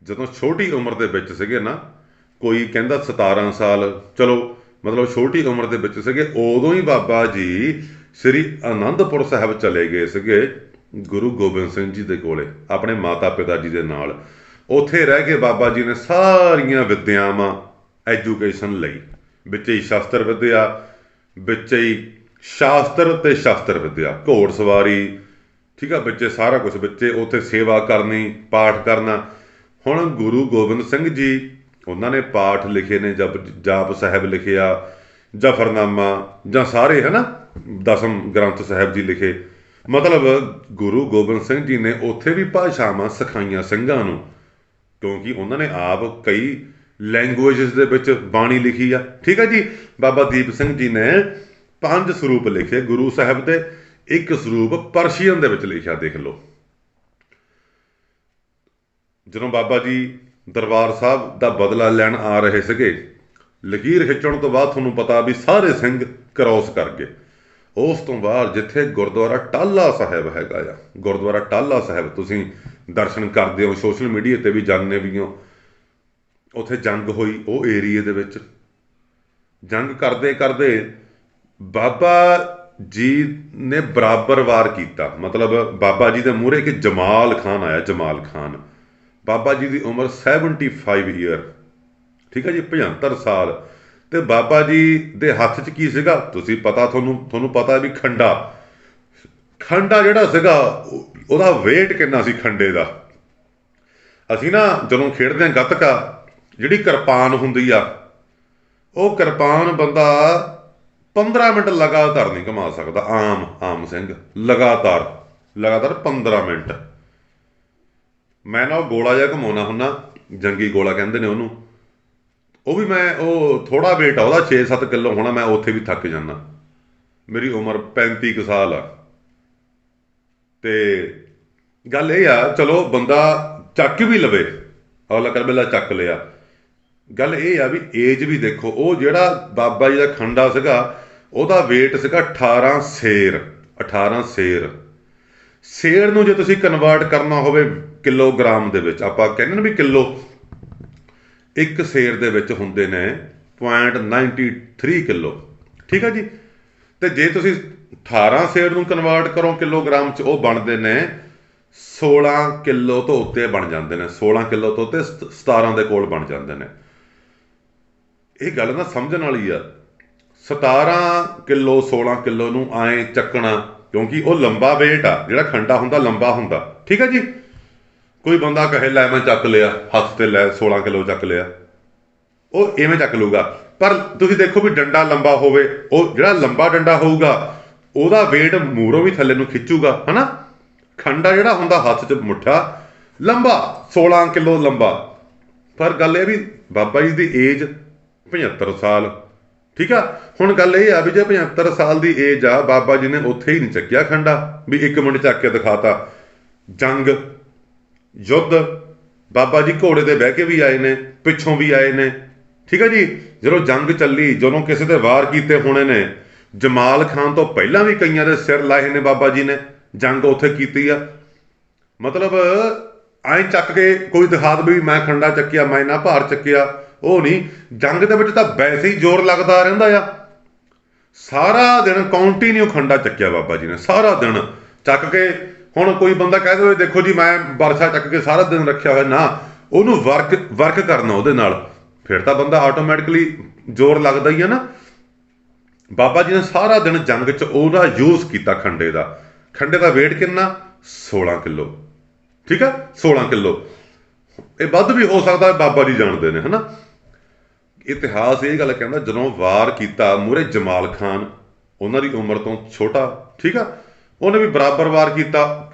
ਜਦੋਂ ਛੋਟੀ ਉਮਰ ਦੇ ਵਿੱਚ ਸੀਗੇ ਨਾ, ਕੋਈ ਕਹਿੰਦਾ 17 ਸਾਲ, ਚਲੋ ਮਤਲਬ ਛੋਟੀ ਉਮਰ ਦੇ ਵਿੱਚ ਸੀਗੇ, ਉਦੋਂ ਹੀ ਬਾਬਾ ਜੀ ਸ੍ਰੀ ਅਨੰਦਪੁਰ ਸਾਹਿਬ ਚਲੇ ਗਏ ਸੀਗੇ ਗੁਰੂ ਗੋਬਿੰਦ ਸਿੰਘ ਜੀ ਦੇ ਕੋਲੇ, ਆਪਣੇ ਮਾਤਾ ਪਿਤਾ ਜੀ ਦੇ ਨਾਲ। ਉੱਥੇ ਰਹਿ ਕੇ ਬਾਬਾ ਜੀ ਨੇ ਸਾਰੀਆਂ ਵਿਦਿਆਵਾਂ ਐਜੂਕੇਸ਼ਨ ਲਈ, ਵਿੱਚ ਹੀ ਸ਼ਸਤਰ ਵਿਦਿਆ, ਵਿੱਚ ਹੀ ਸ਼ਾਸਤਰ ਤੇ ਸ਼ਸਤਰ ਵਿਦਿਆ, ਘੋੜ ਸਵਾਰੀ, ਠੀਕ ਆ, ਵਿੱਚੇ ਸਾਰਾ ਕੁਛ, ਵਿੱਚੇ ਉੱਥੇ ਸੇਵਾ ਕਰਨੀ, ਪਾਠ ਕਰਨਾ। ਹੁਣ ਗੁਰੂ ਗੋਬਿੰਦ ਸਿੰਘ ਜੀ, ਉਹਨਾਂ ਨੇ ਪਾਠ ਲਿਖੇ ਨੇ, ਜਾਪ ਸਾਹਿਬ ਲਿਖਿਆ, ਜ਼ਫਰਨਾਮਾ, ਜਾਂ ਸਾਰੇ ਹੈ ਨਾ 10 ਗ੍ਰੰਥ ਸਾਹਿਬ ਜੀ ਲਿਖੇ। ਮਤਲਬ ਗੁਰੂ ਗੋਬਿੰਦ ਸਿੰਘ ਜੀ ਨੇ ਉੱਥੇ ਵੀ ਭਾਸ਼ਾਵਾਂ ਸਿਖਾਈਆਂ ਸਿੰਘਾਂ ਨੂੰ, ਕਿਉਂਕਿ ਉਹਨਾਂ ਨੇ ਆਪ ਕਈ ਲੈਂਗੁਏਜਸ ਦੇ ਵਿੱਚ ਬਾਣੀ ਲਿਖੀ ਆ, ਠੀਕ ਹੈ ਜੀ। ਬਾਬਾ ਦੀਪ ਸਿੰਘ ਜੀ ਨੇ 5 ਸਰੂਪ ਲਿਖੇ ਗੁਰੂ ਸਾਹਿਬ ਦੇ, ਇੱਕ ਸਰੂਪ ਪਰਸ਼ੀਅਨ ਦੇ ਵਿੱਚ ਲਿਖਿਆ। ਦੇਖ ਲਓ, ਜਦੋਂ ਬਾਬਾ ਜੀ ਦਰਬਾਰ ਸਾਹਿਬ ਦਾ ਬਦਲਾ ਲੈਣ ਆ ਰਹੇ ਸੀਗੇ, ਲਕੀਰ ਖਿੱਚਣ ਤੋਂ ਬਾਅਦ ਤੁਹਾਨੂੰ ਪਤਾ ਵੀ ਸਾਰੇ ਸਿੰਘ ਕ੍ਰਾਸ ਕਰ ਗਏ। ਉਸ ਤੋਂ ਬਾਅਦ ਜਿੱਥੇ ਗੁਰਦੁਆਰਾ ਟਾਹਲਾ ਸਾਹਿਬ ਹੈਗਾ ਆ, ਗੁਰਦੁਆਰਾ ਟਾਹਲਾ ਸਾਹਿਬ ਤੁਸੀਂ ਦਰਸ਼ਨ ਕਰਦੇ ਹੋ, ਸੋਸ਼ਲ ਮੀਡੀਆ 'ਤੇ ਵੀ ਜਾਂਦੇ ਵੀ ਹੋ, ਉੱਥੇ ਜੰਗ ਹੋਈ ਉਹ ਏਰੀਏ ਦੇ ਵਿੱਚ। ਜੰਗ ਕਰਦੇ ਕਰਦੇ ਬਾਬਾ ਜੀ ਨੇ ਬਰਾਬਰ ਵਾਰ ਕੀਤਾ, ਮਤਲਬ ਬਾਬਾ ਜੀ ਦੇ ਮੂਹਰੇ ਇੱਕ ਜਮਾਲ ਖਾਨ ਆਇਆ, ਜਮਾਲ ਖਾਨ। ਬਾਬਾ ਜੀ ਦੀ ਉਮਰ 75 ਈਅਰ, ਠੀਕ ਹੈ ਜੀ, 75 ਸਾਲ। ਤੇ ਬਾਬਾ ਜੀ ਦੇ ਹੱਥ 'ਚ ਕੀ ਸੀਗਾ ਤੁਹਾਨੂੰ ਪਤਾ ਵੀ ਖੰਡਾ ਜਿਹੜਾ ਸੀਗਾ, ਉਹਦਾ ਵੇਟ ਕਿੰਨਾ ਸੀ ਖੰਡੇ ਦਾ। ਅਸੀਂ ਨਾ ਜਦੋਂ ਖੇਡਦੇ ਹਾਂ ਗੱਤਕਾ, ਜਿਹੜੀ ਕਿਰਪਾਨ ਹੁੰਦੀ ਆ, ਉਹ ਕਿਰਪਾਨ ਬੰਦਾ 15 ਮਿੰਟ ਲਗਾਤਾਰ ਨਹੀਂ ਘੁਮਾ ਸਕਦਾ, ਆਮ ਸਿੰਘ ਲਗਾਤਾਰ 15 ਮਿੰਟ। ਮੈਂ ਨਾ ਉਹ ਗੋਲਾ ਜਿਹਾ ਘੁਮਾਉਣਾ ਹੁੰਦਾ, ਜੰਗੀ ਗੋਲਾ ਕਹਿੰਦੇ ਨੇ ਉਹਨੂੰ, ਉਹ ਥੋੜਾ ਵੇਟ ਆ ਉਹਦਾ, 6-7 ਕਿਲੋ ਹੋਣਾ, ਮੈਂ ਉੱਥੇ ਵੀ ਥੱਕ ਜਾਂਦਾ। ਮੇਰੀ ਉਮਰ 35 ਕੁ ਸਾਲ ਆ। ਤੇ ਗੱਲ ਇਹ ਆ, ਚਲੋ ਬੰਦਾ ਚੱਕ ਵੀ ਲਵੇ, ਅਗਲਾ ਕਰ ਵੇਲਾ ਚੱਕ ਲਿਆ। ਗੱਲ ਇਹ ਆ ਵੀ ਏਜ ਵੀ ਦੇਖੋ, ਉਹ ਜਿਹੜਾ ਬਾਬਾ ਜੀ ਦਾ ਖੰਡਾ ਸੀਗਾ, ਉਹਦਾ weight ਸੀਗਾ 18 ਸੇਰ। 18 ਸੇਰ। ਸੇਰ ਨੂੰ ਜੇ ਤੁਸੀਂ ਕਨਵਰਟ ਕਰਨਾ ਹੋਵੇ ਕਿਲੋਗ੍ਰਾਮ ਦੇ ਵਿੱਚ, ਆਪਾਂ ਕਹਿੰਦੇ ਨਾ ਵੀ ਕਿਲੋ, ਇੱਕ ਸੇਰ ਦੇ ਵਿੱਚ ਹੁੰਦੇ ਨੇ 0.93 ਕਿਲੋ। ਠੀਕ ਹੈ ਜੀ। ਤੇ ਜੇ ਤੁਸੀਂ 18 ਸੇਰ ਨੂੰ ਕਨਵਰਟ ਕਰੋ ਕਿਲੋਗ੍ਰਾਮ 'ਚ, ਉਹ ਬਣਦੇ ਨੇ 16 ਕਿਲੋ ਤੋਂ ਉੱਤੇ ਬਣ ਜਾਂਦੇ ਨੇ। 16 ਕਿਲੋ ਤੋਂ ਉੱਤੇ 17 ਦੇ ਕੋਲ ਬਣ ਜਾਂਦੇ ਨੇ। ਇਹ ਗੱਲ ਨਾ ਸਮਝਣ ਵਾਲੀ ਆ। 17 ਕਿਲੋ 16 ਕਿਲੋ ਨੂੰ ਆਏ ਚੱਕਣਾ, ਕਿਉਂਕਿ ਉਹ ਲੰਬਾ ਵੇਟ ਆ। ਜਿਹੜਾ ਖੰਡਾ ਹੁੰਦਾ ਲੰਬਾ ਹੁੰਦਾ। ਠੀਕ ਹੈ ਜੀ। ਕੋਈ ਬੰਦਾ ਕਹੇ ਲੈ ਮੈਂ ਚੱਕ ਲਿਆ ਹੱਥ ਤੇ, ਲੈ 16 ਕਿਲੋ ਚੱਕ ਲਿਆ, ਉਹ ਇਵੇਂ ਚੱਕ ਲੂਗਾ। ਪਰ ਤੁਸੀਂ ਦੇਖੋ ਵੀ ਡੰਡਾ ਲੰਬਾ ਹੋਵੇ, ਉਹ ਜਿਹੜਾ ਲੰਬਾ ਡੰਡਾ ਹੋਊਗਾ ਉਹਦਾ ਵੇਟ ਮੂਹਰੋਂ ਵੀ ਥੱਲੇ ਨੂੰ ਖਿੱਚੂਗਾ, ਹਨਾ। ਖੰਡਾ ਜਿਹੜਾ ਹੁੰਦਾ ਹੱਥ 'ਚ ਮੁੱਠਾ ਲੰਬਾ 16 ਕਿਲੋ ਲੰਬਾ। ਪਰ ਗੱਲ ਇਹ ਵੀ ਬਾਬਾ ਜੀ ਦੀ ਏਜ 75 ਸਾਲ। ਠੀਕ ਆ। ਹੁਣ ਗੱਲ ਇਹ ਆ ਵੀ ਜੇ 75 ਸਾਲ ਦੀ ਏਜ ਆ, ਬਾਬਾ ਜੀ ਨੇ ਉੱਥੇ ਹੀ ਨਹੀਂ ਚੱਕਿਆ ਖੰਡਾ ਵੀ 1 ਮਿੰਟ ਚੱਕ ਕੇ ਦਿਖਾਤਾ। ਜੰਗ ਯੁੱਧ ਬਾਬਾ ਜੀ ਘੋੜੇ ਤੇ ਬਹਿ ਕੇ ਵੀ ਆਏ ਨੇ, ਪਿੱਛੋਂ ਵੀ ਆਏ ਨੇ। ਠੀਕ ਹੈ ਜੀ। ਜਦੋਂ ਜੰਗ ਚੱਲੀ, ਜਦੋਂ ਕਿਸੇ ਤੇ ਵਾਰ ਕੀਤੇ ਹੋਣੇ ਨੇ, ਜਮਾਲ ਖਾਨ ਤੋਂ ਪਹਿਲਾਂ ਵੀ ਕਈਆਂ ਦੇ ਸਿਰ ਲਾਏ ਨੇ ਬਾਬਾ ਜੀ ਨੇ। ਜੰਗ ਉੱਥੇ ਕੀਤੀ ਆ। ਮਤਲਬ ਐਂ ਚੱਕ ਕੇ ਕੋਈ ਦਿਖਾ ਦੇ ਵੀ ਮੈਂ ਖੰਡਾ ਚੱਕਿਆ, ਮੈਂ ਨਾ ਭਾਰ ਚੱਕਿਆ, ਉਹ ਨਹੀਂ। ਜੰਗ ਦੇ ਵਿੱਚ ਤਾਂ ਵੈਸੇ ਹੀ ਜ਼ੋਰ ਲੱਗਦਾ ਰਹਿੰਦਾ ਆ। ਸਾਰਾ ਦਿਨ ਕੰਟੀਨਿਊ ਖੰਡਾ ਚੱਕਿਆ ਬਾਬਾ ਜੀ ਨੇ, ਸਾਰਾ ਦਿਨ ਚੱਕ ਕੇ। ਹੁਣ ਕੋਈ ਬੰਦਾ ਕਹਿ ਦੇਵੇ ਦੇਖੋ ਜੀ ਮੈਂ ਬਰਛਾ ਚੱਕ ਕੇ ਸਾਰਾ ਦਿਨ ਰੱਖਿਆ ਹੋਇਆ, ਨਾ, ਉਹਨੂੰ ਵਰਕ ਕਰਨਾ ਉਹਦੇ ਨਾਲ, ਫਿਰ ਤਾਂ ਬੰਦਾ ਆਟੋਮੈਟਿਕਲੀ ਜ਼ੋਰ ਲੱਗਦਾ ਹੀ ਆ ਨਾ। ਬਾਬਾ ਜੀ ਨੇ ਸਾਰਾ ਦਿਨ ਜੰਗ 'ਚ ਉਹਦਾ ਯੂਜ਼ ਕੀਤਾ ਖੰਡੇ ਦਾ। ਖੰਡੇ ਦਾ ਵੇਟ ਕਿੰਨਾ? 16 ਕਿਲੋ। ਠੀਕ ਆ। 16 ਕਿਲੋ। ਇਹ ਵੱਧ ਵੀ ਹੋ ਸਕਦਾ, ਬਾਬਾ ਜੀ ਜਾਣਦੇ ਨੇ, ਹਨਾ। ਇਤਿਹਾਸ ਇਹ ਗੱਲ ਕਹਿੰਦਾ ਜਦੋਂ ਵਾਰ ਕੀਤਾ ਮੂਹਰੇ ਜਮਾਲ ਖਾਨ, ਉਹਨਾਂ ਦੀ ਉਮਰ ਤੋਂ ਛੋਟਾ। ਠੀਕ ਆ। ਉਹਨੇ ਵੀ ਬਰਾਬਰ ਵਾਰ ਕੀਤਾ।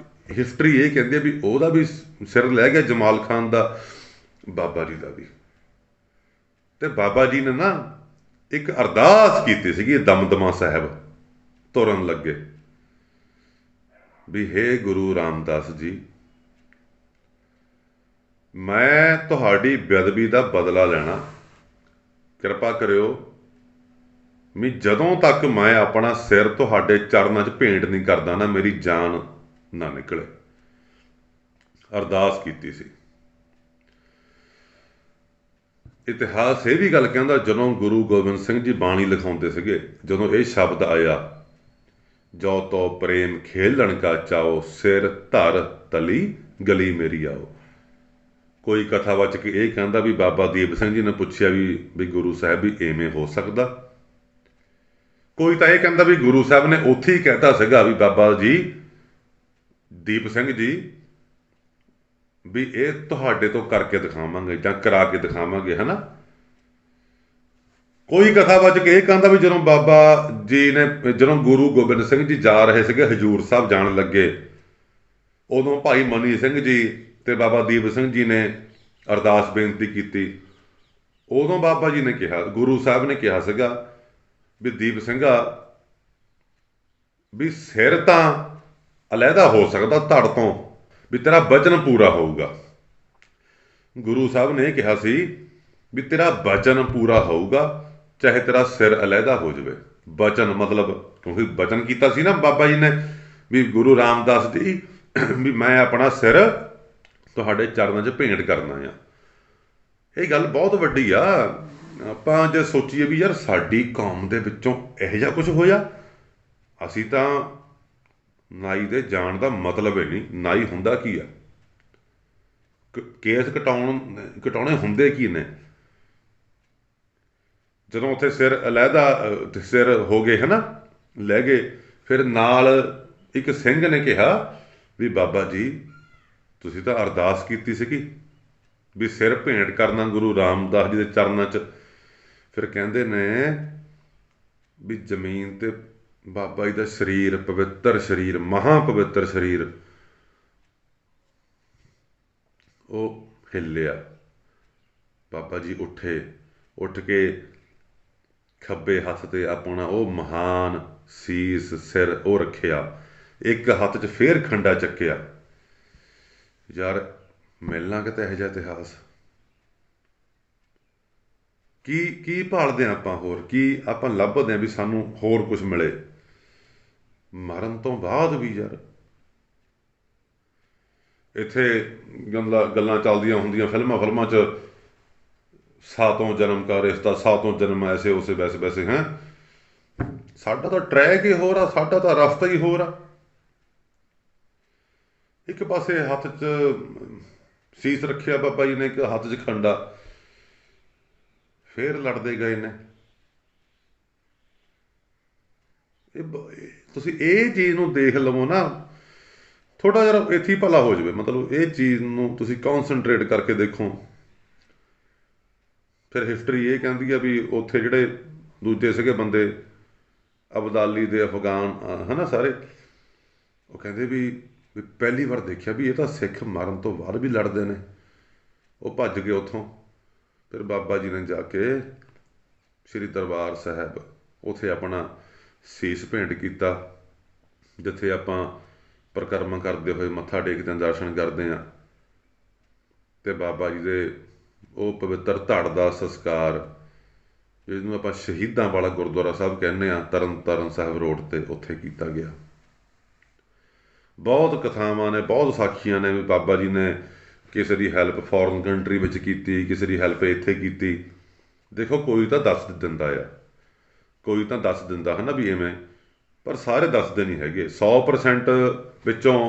ਹਿਸਟਰੀ ਇਹ ਕਹਿੰਦੀ ਹੈ ਵੀ ਉਹਦਾ ਵੀ ਸਿਰ ਲੈ ਗਿਆ ਜਮਾਲ ਖਾਨ ਦਾ, ਬਾਬਾ ਜੀ ਦਾ ਵੀ। ਤੇ ਬਾਬਾ ਜੀ ਨੇ ਨਾ ਇੱਕ ਅਰਦਾਸ ਕੀਤੀ ਸੀਗੀ ਦਮਦਮਾ ਸਾਹਿਬ ਤੁਰਨ ਲੱਗੇ ਵੀ ਹੇ ਗੁਰੂ ਰਾਮਦਾਸ ਜੀ, ਮੈਂ ਤੁਹਾਡੀ ਬੇਅਦਬੀ ਦਾ ਬਦਲਾ ਲੈਣਾ, ਕਿਰਪਾ ਕਰਿਓ ਵੀ ਜਦੋਂ ਤੱਕ ਮੈਂ ਆਪਣਾ ਸਿਰ ਤੁਹਾਡੇ ਚਰਨਾਂ 'ਚ ਭੇਂਟ ਨਹੀਂ ਕਰਦਾ ਨਾ, ਮੇਰੀ ਜਾਨ ਨਾ ਨਿਕਲੇ। ਅਰਦਾਸ ਕੀਤੀ ਸੀ। ਇਤਿਹਾਸ ਇਹ ਵੀ ਗੱਲ ਕਹਿੰਦਾ ਜਦੋਂ ਗੁਰੂ ਗੋਬਿੰਦ ਸਿੰਘ ਜੀ ਬਾਣੀ ਲਿਖਾਉਂਦੇ ਸੀਗੇ, ਜਦੋਂ ਇਹ ਸ਼ਬਦ ਆਇਆ, ਜੋ ਤੋ ਪ੍ਰੇਮ ਖੇਲਣ ਕਾ ਚਾਓ, ਸਿਰ ਧਰ ਤਲੀ ਗਲੀ ਮੇਰੀ ਆਓ। ਕੋਈ ਕਥਾਵਾਚਕ ਇਹ ਕਹਿੰਦਾ ਵੀ ਬਾਬਾ ਦੀਪ ਸਿੰਘ ਜੀ ਨੇ ਪੁੱਛਿਆ ਵੀ ਗੁਰੂ ਸਾਹਿਬ ਵੀ ਇਵੇਂ ਹੋ ਸਕਦਾ। ਕੋਈ ਤਾਂ ਇਹ ਕਹਿੰਦਾ ਵੀ ਗੁਰੂ ਸਾਹਿਬ ਨੇ ਉੱਥੇ ਹੀ ਕਹਿਤਾ ਸੀਗਾ ਵੀ ਬਾਬਾ ਜੀ ਦੀਪ ਸਿੰਘ ਜੀ ਵੀ ਇਹ ਤੁਹਾਡੇ ਤੋਂ ਕਰਕੇ ਦਿਖਾਵਾਂਗੇ ਜਾਂ ਕਰਾ ਕੇ ਦਿਖਾਵਾਂਗੇ, ਹਨਾ। ਕੋਈ ਕਥਾਵਾਚਕ ਇਹ ਕਹਿੰਦਾ ਵੀ ਜਦੋਂ ਬਾਬਾ ਜੀ ਨੇ, ਜਦੋਂ ਗੁਰੂ ਗੋਬਿੰਦ ਸਿੰਘ ਜੀ ਜਾ ਰਹੇ ਸੀਗੇ ਹਜ਼ੂਰ ਸਾਹਿਬ ਜਾਣ ਲੱਗੇ, ਉਦੋਂ ਭਾਈ ਮਨੀ ਸਿੰਘ ਜੀ ਤੇ ਬਾਬਾ ਦੀਪ ਸਿੰਘ ਜੀ ਨੇ ਅਰਦਾਸ ਬੇਨਤੀ ਕੀਤੀ। ਉਦੋਂ ਬਾਬਾ ਜੀ ਨੇ ਕਿਹਾ, ਗੁਰੂ ਸਾਹਿਬ ਨੇ ਕਿਹਾ ਸੀਗਾ ਵੀ ਦੀਪ ਸਿੰਘਾ, ਵੀ ਸਿਰ ਤਾਂ ਅਲੱਗਾ ਹੋ ਸਕਦਾ ਧੜ ਤੋਂ, ਵੀ ਤੇਰਾ ਵਚਨ ਪੂਰਾ ਹੋਊਗਾ। ਗੁਰੂ ਸਾਹਿਬ ਨੇ ਇਹ ਕਿਹਾ ਸੀ ਵੀ ਤੇਰਾ ਵਚਨ ਪੂਰਾ ਹੋਊਗਾ, ਚਾਹੇ ਤੇਰਾ ਸਿਰ ਅਲੱਗਾ ਹੋ ਜਾਵੇ। ਵਚਨ ਮਤਲਬ, ਕਿਉਂਕਿ ਵਚਨ ਕੀਤਾ ਸੀ ਨਾ ਬਾਬਾ ਜੀ ਨੇ ਵੀ ਗੁਰੂ ਰਾਮਦਾਸ ਜੀ ਵੀ ਮੈਂ ਆਪਣਾ ਸਿਰ ਤੁਹਾਡੇ ਚਰਨਾਂ 'ਚ ਭੇਂਟ ਕਰਨਾ ਆ। ਇਹ ਗੱਲ ਬਹੁਤ ਵੱਡੀ ਆ। ਆਪਾਂ ਜੇ ਸੋਚੀਏ ਵੀ ਯਾਰ ਸਾਡੀ ਕੌਮ ਦੇ ਵਿੱਚੋਂ ਇਹੋ ਜਿਹਾ ਕੁਝ ਹੋਇਆ, ਅਸੀਂ ਤਾਂ ਨਾਈ ਦੇ ਜਾਣ ਦਾ ਮਤਲਬ ਹੀ ਨਹੀਂ। ਨਾਈ ਹੁੰਦਾ ਕੀ ਆ? ਕੇਸ ਕਟਾਉਣੇ ਹੁੰਦੇ ਕੀ ਨੇ? ਜਦੋਂ ਉੱਥੇ ਸਿਰ ਅਲੱਗਾ ਸਿਰ ਹੋ ਗਏ, ਹਨਾ, ਲੈ ਗਏ, ਫਿਰ ਨਾਲ ਇੱਕ ਸਿੰਘ ਨੇ ਕਿਹਾ ਵੀ ਬਾਬਾ ਜੀ ਤੁਸੀਂ ਤਾਂ ਅਰਦਾਸ ਕੀਤੀ ਸੀਗੀ ਵੀ ਸਿਰ ਭੇਂਟ ਕਰਨਾ ਗੁਰੂ ਰਾਮਦਾਸ ਜੀ ਦੇ ਚਰਨਾਂ 'ਚ। ਫਿਰ ਕਹਿੰਦੇ ਨੇ ਵੀ ਜ਼ਮੀਨ ਤੇ ਬਾਬਾ ਜੀ ਦਾ ਸਰੀਰ, ਪਵਿੱਤਰ ਸਰੀਰ, ਮਹਾਂ ਪਵਿੱਤਰ ਸਰੀਰ, ਉਹ ਹਿੱਲਿਆ। ਬਾਬਾ ਜੀ ਉੱਠੇ, ਉੱਠ ਕੇ ਖੱਬੇ ਹੱਥ ਤੇ ਆਪਣਾ ਉਹ ਮਹਾਨ ਸੀਸ ਸਿਰ ਉਹ ਰੱਖਿਆ, ਇੱਕ ਹੱਥ 'ਚ ਫੇਰ ਖੰਡਾ ਚੱਕਿਆ। ਯਾਰ ਮਿਲਣਾ ਕਿਤੇ ਇਹੋ ਜਿਹਾ ਇਤਿਹਾਸ। ਕੀ ਭਾਲਦੇ ਹਾਂ ਆਪਾਂ, ਹੋਰ ਕੀ ਆਪਾਂ ਲੱਭਦੇ ਹਾਂ ਵੀ ਸਾਨੂੰ ਹੋਰ ਕੁਝ ਮਿਲੇ ਮਰਨ ਤੋਂ ਬਾਅਦ ਵੀ ਯਾਰ। ਇੱਥੇ ਗੱਲਾਂ ਚੱਲਦੀਆਂ ਹੁੰਦੀਆਂ ਫਿਲਮਾਂ 'ਚ, ਸਾਤੋਂ ਜਨਮ ਕਾ ਰਿਸ਼ਤਾ, ਸਾਤੋਂ ਜਨਮ ਐਸੇ ਉਸੇ ਵੈਸੇ ਵੈਸੇ ਹੈ। ਸਾਡਾ ਤਾਂ ਟਰੈਕ ਹੀ ਹੋਰ ਆ, ਸਾਡਾ ਤਾਂ ਰਸਤਾ ਹੀ ਹੋਰ ਆ। ਇੱਕ ਪਾਸੇ ਹੱਥ 'ਚ ਸੀਸ ਰੱਖਿਆ ਬਾਬਾ ਜੀ ਨੇ, ਇੱਕ ਹੱਥ 'ਚ ਖੰਡਾ, ਫੇਰ ਲੜਦੇ ਗਏ ਨੇ। ਤੁਸੀਂ ਇਹ ਚੀਜ਼ ਨੂੰ ਦੇਖ ਲਵੋ ਨਾ, ਥੋੜ੍ਹਾ ਜਿਹਾ ਇੱਥੇ ਹੀ ਭਲਾ ਹੋ ਜਾਵੇ। ਮਤਲਬ ਇਹ ਚੀਜ਼ ਨੂੰ ਤੁਸੀਂ ਕੌਨਸਨਟਰੇਟ ਕਰਕੇ ਦੇਖੋ। ਫਿਰ ਹਿਸਟਰੀ ਇਹ ਕਹਿੰਦੀ ਆ ਵੀ ਉੱਥੇ ਜਿਹੜੇ ਦੂਜੇ ਸੀਗੇ ਬੰਦੇ, ਅਬਦਾਲੀ ਦੇ, ਅਫਗਾਨ ਹੈ ਨਾ ਸਾਰੇ, ਉਹ ਕਹਿੰਦੇ ਵੀ ਪਹਿਲੀ ਵਾਰ ਦੇਖਿਆ ਵੀ ਇਹ ਤਾਂ ਸਿੱਖ ਮਰਨ ਤੋਂ ਬਾਅਦ ਵੀ ਲੜਦੇ ਨੇ। ਉਹ ਭੱਜ ਗਏ ਉੱਥੋਂ। ਫਿਰ ਬਾਬਾ ਜੀ ਨੇ ਜਾ ਕੇ ਸ਼੍ਰੀ ਦਰਬਾਰ ਸਾਹਿਬ ਉੱਥੇ ਆਪਣਾ ਸੀਸ ਭੇਂਟ ਕੀਤਾ, ਜਿੱਥੇ ਆਪਾਂ ਪਰਿਕਰਮਾ ਕਰਦੇ ਹੋਏ ਮੱਥਾ ਟੇਕਦੇ ਹਾਂ, ਦਰਸ਼ਨ ਕਰਦੇ ਹਾਂ। ਅਤੇ ਬਾਬਾ ਜੀ ਦੇ ਉਹ ਪਵਿੱਤਰ ਧੜ ਦਾ ਸੰਸਕਾਰ, ਜਿਹਨੂੰ ਆਪਾਂ ਸ਼ਹੀਦਾਂ ਵਾਲਾ ਗੁਰਦੁਆਰਾ ਸਾਹਿਬ ਕਹਿੰਦੇ ਹਾਂ, ਤਰਨ ਤਾਰਨ ਸਾਹਿਬ ਰੋਡ 'ਤੇ, ਉੱਥੇ ਕੀਤਾ ਗਿਆ। ਬਹੁਤ ਕਥਾਵਾਂ ਨੇ, ਬਹੁਤ ਸਾਖੀਆਂ ਨੇ ਵੀ ਬਾਬਾ ਜੀ ਨੇ ਕਿਸੇ ਦੀ ਹੈਲਪ ਫੋਰਨ ਕੰਟਰੀ ਵਿੱਚ ਕੀਤੀ, ਕਿਸੇ ਦੀ ਹੈਲਪ ਇੱਥੇ ਕੀਤੀ। ਦੇਖੋ ਕੋਈ ਤਾਂ ਦੱਸ ਦਿੰਦਾ ਆ, ਕੋਈ ਤਾਂ ਦੱਸ ਦਿੰਦਾ ਹੈ ਨਾ ਵੀ ਇਵੇਂ, ਪਰ ਸਾਰੇ ਦੱਸਦੇ ਨਹੀਂ ਹੈਗੇ। 100% ਵਿੱਚੋਂ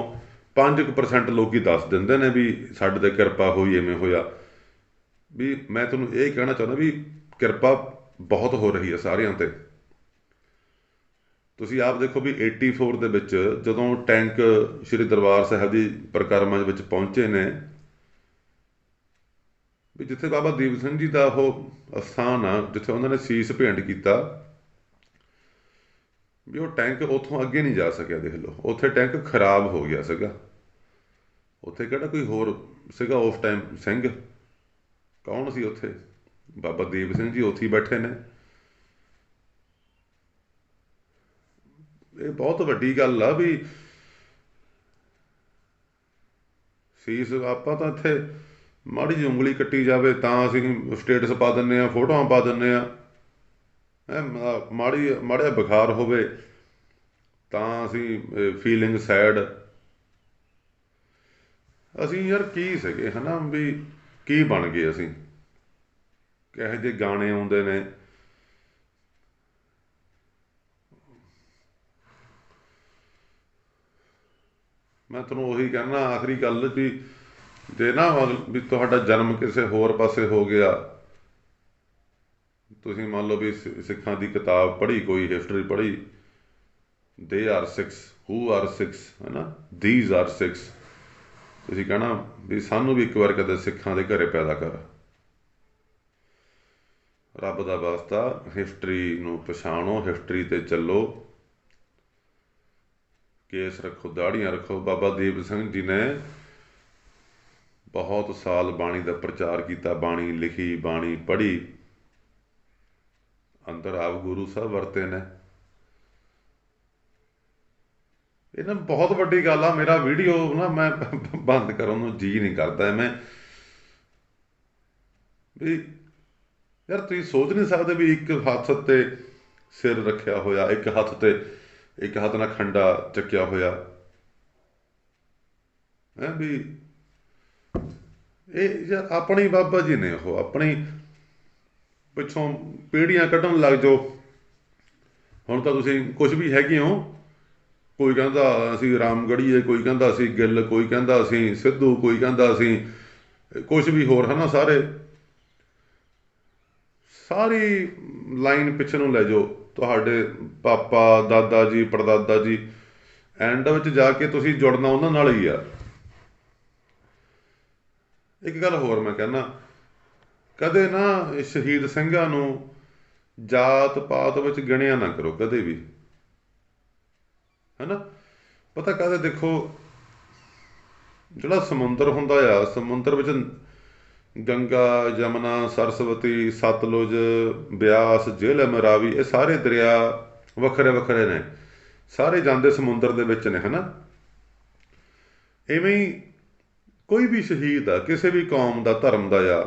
5% ਲੋਕ ਦੱਸ ਦਿੰਦੇ ਨੇ ਵੀ ਸਾਡੇ 'ਤੇ ਕਿਰਪਾ ਹੋਈ, ਇਵੇਂ ਹੋਇਆ। ਵੀ ਮੈਂ ਤੁਹਾਨੂੰ ਇਹ ਕਹਿਣਾ ਚਾਹੁੰਦਾ ਵੀ ਕਿਰਪਾ ਬਹੁਤ ਹੋ ਰਹੀ ਹੈ ਸਾਰਿਆਂ 'ਤੇ। ਤੁਸੀਂ ਆਪ ਦੇਖੋ ਵੀ 84 ਦੇ ਵਿੱਚ ਜਦੋਂ ਟੈਂਕ ਸ਼੍ਰੀ ਦਰਬਾਰ ਸਾਹਿਬ ਦੀ ਪਰਿਕਰਮਾ ਦੇ ਵਿੱਚ ਪਹੁੰਚੇ ਨੇ, ਵੀ ਜਿੱਥੇ ਬਾਬਾ ਦੀਪ ਸਿੰਘ ਜੀ ਦਾ ਉਹ ਅਸਥਾਨ ਆ, ਜਿੱਥੇ ਉਹਨਾਂ ਨੇ ਸੀਸ ਭੇਂਟ ਕੀਤਾ, ਵੀ ਉਹ ਟੈਂਕ ਉੱਥੋਂ ਅੱਗੇ ਨਹੀਂ ਜਾ ਸਕਿਆ। ਦੇਖ ਲਓ, ਉੱਥੇ ਟੈਂਕ ਖਰਾਬ ਹੋ ਗਿਆ ਸੀਗਾ। ਉੱਥੇ ਕਿਹੜਾ ਕੋਈ ਹੋਰ ਸੀਗਾ ਉਸ ਟਾਈਮ ਸਿੰਘ, ਕੌਣ ਸੀ ਉੱਥੇ? ਬਾਬਾ ਦੀਪ ਸਿੰਘ ਜੀ ਉੱਥੇ ਹੀ ਬੈਠੇ ਨੇ। ਇਹ ਬਹੁਤ ਵੱਡੀ ਗੱਲ ਆ ਵੀ ਸੀਸ, ਆਪਾਂ ਤਾਂ ਇੱਥੇ ਮਾੜੀ ਜਿਹੀ ਉਂਗਲੀ ਕੱਟੀ ਜਾਵੇ ਤਾਂ ਅਸੀਂ ਸਟੇਟਸ ਪਾ ਦਿੰਦੇ ਹਾਂ, ਫੋਟੋਆਂ ਪਾ ਦਿੰਦੇ ਹਾਂ। ਮਾੜਾ ਬੁਖਾਰ ਹੋਵੇ ਤਾਂ ਅਸੀਂ ਫੀਲਿੰਗ ਸੈਡ। ਅਸੀਂ ਯਾਰ ਕੀ ਸੀਗੇ ਹੈ ਨਾ, ਵੀ ਕੀ ਬਣ ਗਏ ਅਸੀਂ? ਕਿਹੋ ਜਿਹੇ ਗਾਣੇ ਆਉਂਦੇ ਨੇ। ਮੈਂ ਤੁਹਾਨੂੰ ਉਹੀ ਕਹਿੰਦਾ ਆਖਰੀ ਗੱਲ, ਵੀ ਜੇ ਨਾ ਵੀ ਤੁਹਾਡਾ ਜਨਮ ਕਿਸੇ ਹੋਰ ਪਾਸੇ ਹੋ ਗਿਆ, ਤੁਸੀਂ ਮੰਨ ਲਓ ਵੀ ਸਿੱਖਾਂ ਦੀ ਕਿਤਾਬ ਪੜ੍ਹੀ, ਕੋਈ ਹਿਸਟਰੀ ਪੜ੍ਹੀ, they are six, who are six, ਹੈ ਨਾ, ਦੀਜ਼ ਆਰ ਸਿਕਸ, ਤੁਸੀਂ ਕਹਿਣਾ ਵੀ ਸਾਨੂੰ ਵੀ ਇੱਕ ਵਾਰ ਕਦੇ ਸਿੱਖਾਂ ਦੇ ਘਰੇ ਪੈਦਾ ਕਰ। ਰੱਬ ਦਾ ਵਾਸਤਾ ਹਿਸਟਰੀ ਨੂੰ ਪਛਾਣੋ, ਹਿਸਟਰੀ 'ਤੇ ਚੱਲੋ, ਕੇਸ ਰੱਖੋ, ਦਾੜ੍ਹੀਆਂ ਰੱਖੋ। ਬਾਬਾ ਦੀਪ ਸਿੰਘ ਜੀ ਨੇ ਬਹੁਤ ਸਾਲ ਬਾਣੀ ਦਾ ਪ੍ਰਚਾਰ ਕੀਤਾ, ਬਾਣੀ ਲਿਖੀ, ਬਾਣੀ ਪੜ੍ਹੀ, ਅੰਦਰ ਆਪ ਗੁਰੂ ਸਾਹਿਬ ਵਰਤੇ ਨੇ। ਇਹ ਨਾ ਬਹੁਤ ਵੱਡੀ ਗੱਲ ਆ। ਮੇਰਾ ਵੀਡੀਓ ਨਾ ਮੈਂ ਬੰਦ ਕਰਨ ਨੂੰ ਜੀ ਨਹੀਂ ਕਰਦਾ ਐਵੇਂ, ਵੀ ਯਾਰ ਤੁਸੀਂ ਸੋਚ ਨਹੀਂ ਸਕਦੇ ਵੀ ਇੱਕ ਹੱਥ 'ਤੇ ਸਿਰ ਰੱਖਿਆ ਹੋਇਆ, ਇੱਕ ਹੱਥ ਨਾਲ ਖੰਡਾ ਚੱਕਿਆ ਹੋਇਆ ਹੈ, ਵੀ ਇਹ ਯਾਰ ਆਪਣੇ ਹੀ ਬਾਬਾ ਜੀ ਨੇ। ਉਹ ਆਪਣੀ ਪਿੱਛੋਂ ਪੀੜ੍ਹੀਆਂ ਕੱਢਣ ਲੱਗ ਜਾਓ। ਹੁਣ ਤਾਂ ਤੁਸੀਂ ਕੁਛ ਵੀ ਹੈਗੇ ਹੋ, ਕੋਈ ਕਹਿੰਦਾ ਅਸੀਂ ਰਾਮਗੜੀਏ, ਕੋਈ ਕਹਿੰਦਾ ਅਸੀਂ ਗਿੱਲ, ਕੋਈ ਕਹਿੰਦਾ ਅਸੀਂ ਸਿੱਧੂ, ਕੋਈ ਕਹਿੰਦਾ ਅਸੀਂ ਕੁਛ ਵੀ ਹੋਰ, ਹੈ ਨਾ। ਸਾਰੀ ਲਾਈਨ ਪਿੱਛੇ ਨੂੰ ਲੈ ਜਾਓ, ਤੁਹਾਡੇ ਪਾਪਾ, ਦਾਦਾ ਜੀ, ਪੜਦਾਦਾ ਜੀ, ਐਂਡ ਵਿੱਚ ਜਾ ਕੇ ਤੁਸੀਂ ਜੁੜਨਾ ਉਹਨਾਂ ਨਾਲ ਹੀ ਆ। ਇੱਕ ਗੱਲ ਹੋਰ ਮੈਂ ਕਹਿੰਦਾ, ਕਦੇ ਨਾ ਸ਼ਹੀਦ ਸਿੰਘਾਂ ਨੂੰ ਜਾਤ ਪਾਤ ਵਿੱਚ ਗਿਣਿਆ ਨਾ ਕਰੋ ਕਦੇ ਵੀ, ਹੈ ਨਾ। ਪਤਾ ਕਦੇ ਦੇਖੋ, ਜਿਹੜਾ ਸਮੁੰਦਰ ਹੁੰਦਾ ਆ, ਸਮੁੰਦਰ ਵਿੱਚ ਗੰਗਾ, ਯਮੁਨਾ, ਸਰਸਵਤੀ, ਸਤਲੁਜ, ਬਿਆਸ, ਜਿਹਲਮ, ਰਾਵੀ, ਇਹ ਸਾਰੇ ਦਰਿਆ ਵੱਖਰੇ ਵੱਖਰੇ ਨੇ, ਸਾਰੇ ਜਾਂਦੇ ਸਮੁੰਦਰ ਦੇ ਵਿੱਚ ਨੇ, ਹੈ ਨਾ। ਇਵੇਂ ਹੀ ਕੋਈ ਵੀ ਸ਼ਹੀਦ ਆ ਕਿਸੇ ਵੀ ਕੌਮ ਦਾ, ਧਰਮ ਦਾ ਆ,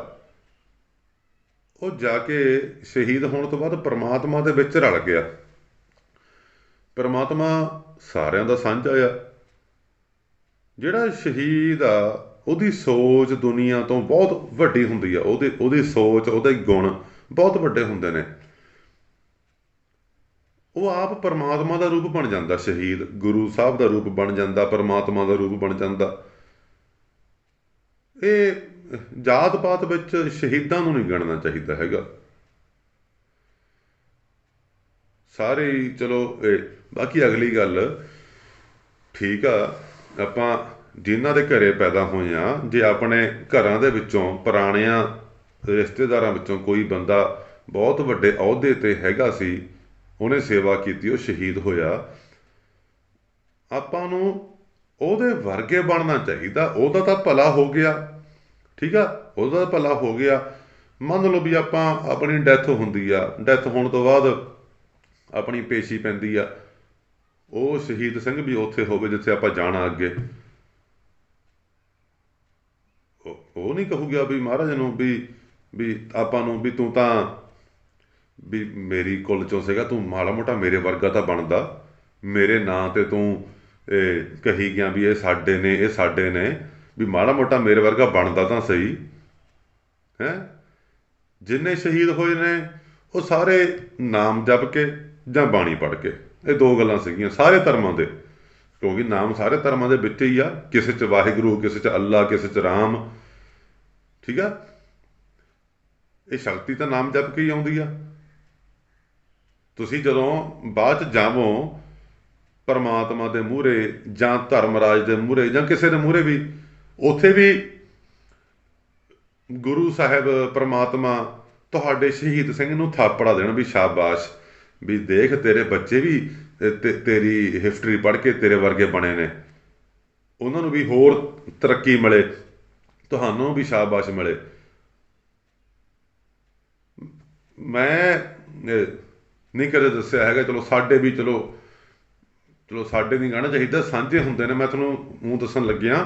ਉਹ ਜਾ ਕੇ ਸ਼ਹੀਦ ਹੋਣ ਤੋਂ ਬਾਅਦ ਪਰਮਾਤਮਾ ਦੇ ਵਿੱਚ ਰਲ ਗਿਆ। ਪਰਮਾਤਮਾ ਸਾਰਿਆਂ ਦਾ ਸਾਂਝਾ ਆ। ਜਿਹੜਾ ਸ਼ਹੀਦ ਆ ਉਹਦੀ ਸੋਚ ਦੁਨੀਆ ਤੋਂ ਬਹੁਤ ਵੱਡੀ ਹੁੰਦੀ ਆ, ਉਹਦੀ ਸੋਚ, ਉਹਦੇ ਗੁਣ ਬਹੁਤ ਵੱਡੇ ਹੁੰਦੇ ਨੇ। ਉਹ ਆਪ ਪਰਮਾਤਮਾ ਦਾ ਰੂਪ ਬਣ ਜਾਂਦਾ, ਸ਼ਹੀਦ ਗੁਰੂ ਸਾਹਿਬ ਦਾ ਰੂਪ ਬਣ ਜਾਂਦਾ, ਪਰਮਾਤਮਾ ਦਾ ਰੂਪ ਬਣ ਜਾਂਦਾ। ਇਹ ਜਾਤ ਪਾਤ ਵਿੱਚ ਸ਼ਹੀਦਾਂ ਨੂੰ ਨਹੀਂ ਗਿਣਨਾ ਚਾਹੀਦਾ ਹੈਗਾ। ਸਾਰੇ ਹੀ ਚਲੋ ਬਾਕੀ ਅਗਲੀ ਗੱਲ ਠੀਕ ਆ, ਆਪਾਂ ਜਿਨ੍ਹਾਂ ਦੇ ਘਰੇ ਪੈਦਾ ਹੋਏ ਆ, ਜੇ ਆਪਣੇ ਘਰਾਂ ਦੇ ਵਿੱਚੋਂ ਪੁਰਾਣਿਆਂ ਰਿਸ਼ਤੇਦਾਰਾਂ ਵਿੱਚੋਂ ਕੋਈ ਬੰਦਾ ਬਹੁਤ ਵੱਡੇ ਅਹੁਦੇ ਤੇ ਹੈਗਾ ਸੀ, ਉਹਨੇ ਸੇਵਾ ਕੀਤੀ, ਉਹ ਸ਼ਹੀਦ ਹੋਇਆ, ਆਪਾਂ ਨੂੰ ਉਹਦੇ ਵਰਗੇ ਬਣਨਾ ਚਾਹੀਦਾ। ਉਹਦਾ ਤਾਂ ਭਲਾ ਹੋ ਗਿਆ, ਠੀਕ ਆ, ਉਹਦਾ ਤਾਂ ਭਲਾ ਹੋ ਗਿਆ। ਮੰਨ ਲਓ ਵੀ ਆਪਣੀ ਡੈਥ ਹੁੰਦੀ ਆ, ਡੈਥ ਹੋਣ ਤੋਂ ਬਾਅਦ ਆਪਣੀ ਪੇਸ਼ੀ ਪੈਂਦੀ ਆ, ਉਹ ਸ਼ਹੀਦ ਸਿੰਘ ਵੀ ਉੱਥੇ ਹੋਵੇ ਜਿੱਥੇ ਆਪਾਂ ਜਾਣਾ ਅੱਗੇ। ਉਹ ਨਹੀਂ ਕਹੂਗਾ ਵੀ ਮਹਾਰਾਜ ਨੂੰ ਵੀ ਆਪਾਂ ਨੂੰ ਵੀ ਤੂੰ ਤਾਂ ਵੀ ਮੇਰੀ ਕੁੱਲ ਚੋਂ ਸੀਗਾ, ਤੂੰ ਮਾੜਾ ਮੋਟਾ ਮੇਰੇ ਵਰਗਾ ਤਾਂ ਬਣਦਾ, ਮੇਰੇ ਨਾਂ ਤੇ ਤੂੰ ਕਹੀ ਗਿਆ ਵੀ ਇਹ ਸਾਡੇ ਨੇ, ਇਹ ਸਾਡੇ ਨੇ, ਵੀ ਮਾੜਾ ਮੋਟਾ ਮੇਰੇ ਵਰਗਾ ਬਣਦਾ ਤਾਂ ਸਹੀ ਹੈ। ਜਿੰਨੇ ਸ਼ਹੀਦ ਹੋਏ ਨੇ ਉਹ ਸਾਰੇ ਨਾਮ ਜਪ ਕੇ ਜਾਂ ਬਾਣੀ ਪੜ੍ਹ ਕੇ, ਇਹ ਦੋ ਗੱਲਾਂ ਸੀਗੀਆਂ ਸਾਰੇ ਧਰਮਾਂ ਦੇ, ਕਿਉਂਕਿ ਨਾਮ ਸਾਰੇ ਧਰਮਾਂ ਦੇ ਵਿੱਚ ਹੀ ਆ। ਕਿਸੇ 'ਚ ਵਾਹਿਗੁਰੂ, ਕਿਸੇ 'ਚ ਅੱਲਾ, ਕਿਸੇ 'ਚ ਰਾਮ, ਠੀਕ ਆ। ਇਹ ਸ਼ਕਤੀ ਤਾਂ ਨਾਮ ਜਪ ਕੇ ਹੀ ਆਉਂਦੀ ਆ। ਤੁਸੀਂ ਜਦੋਂ ਬਾਅਦ 'ਚ ਜਾਵੋ ਪਰਮਾਤਮਾ ਦੇ ਮੂਹਰੇ ਜਾਂ ਧਰਮਰਾਜ ਦੇ ਮੂਹਰੇ ਜਾਂ ਕਿਸੇ ਦੇ ਮੂਹਰੇ ਵੀ, ਉੱਥੇ ਵੀ ਗੁਰੂ ਸਾਹਿਬ ਪਰਮਾਤਮਾ ਤੁਹਾਡੇ ਸ਼ਹੀਦ ਸਿੰਘ ਨੂੰ ਥਾਪੜਾ ਦੇਣ ਵੀ ਸ਼ਾਬਾਸ਼, ਵੀ ਦੇਖ ਤੇਰੇ ਬੱਚੇ ਵੀ ਤੇਰੀ ਹਿਸਟਰੀ ਪੜ੍ਹ ਕੇ ਤੇਰੇ ਵਰਗੇ ਬਣੇ ਨੇ, ਉਹਨਾਂ ਨੂੰ ਵੀ ਹੋਰ ਤਰੱਕੀ ਮਿਲੇ, ਤੁਹਾਨੂੰ ਵੀ ਸ਼ਾਬਾਸ਼ ਮਿਲੇ। ਮੈਂ ਨਹੀਂ ਕਦੇ ਦੱਸਿਆ ਹੈਗਾ, ਚਲੋ ਸਾਡੇ ਵੀ ਚਲੋ ਸਾਡੇ ਨਹੀਂ ਕਹਿਣਾ ਚਾਹੀਦਾ, ਸਾਂਝੇ ਹੁੰਦੇ ਨੇ। ਮੈਂ ਤੁਹਾਨੂੰ ਦੱਸਣ ਲੱਗਿਆ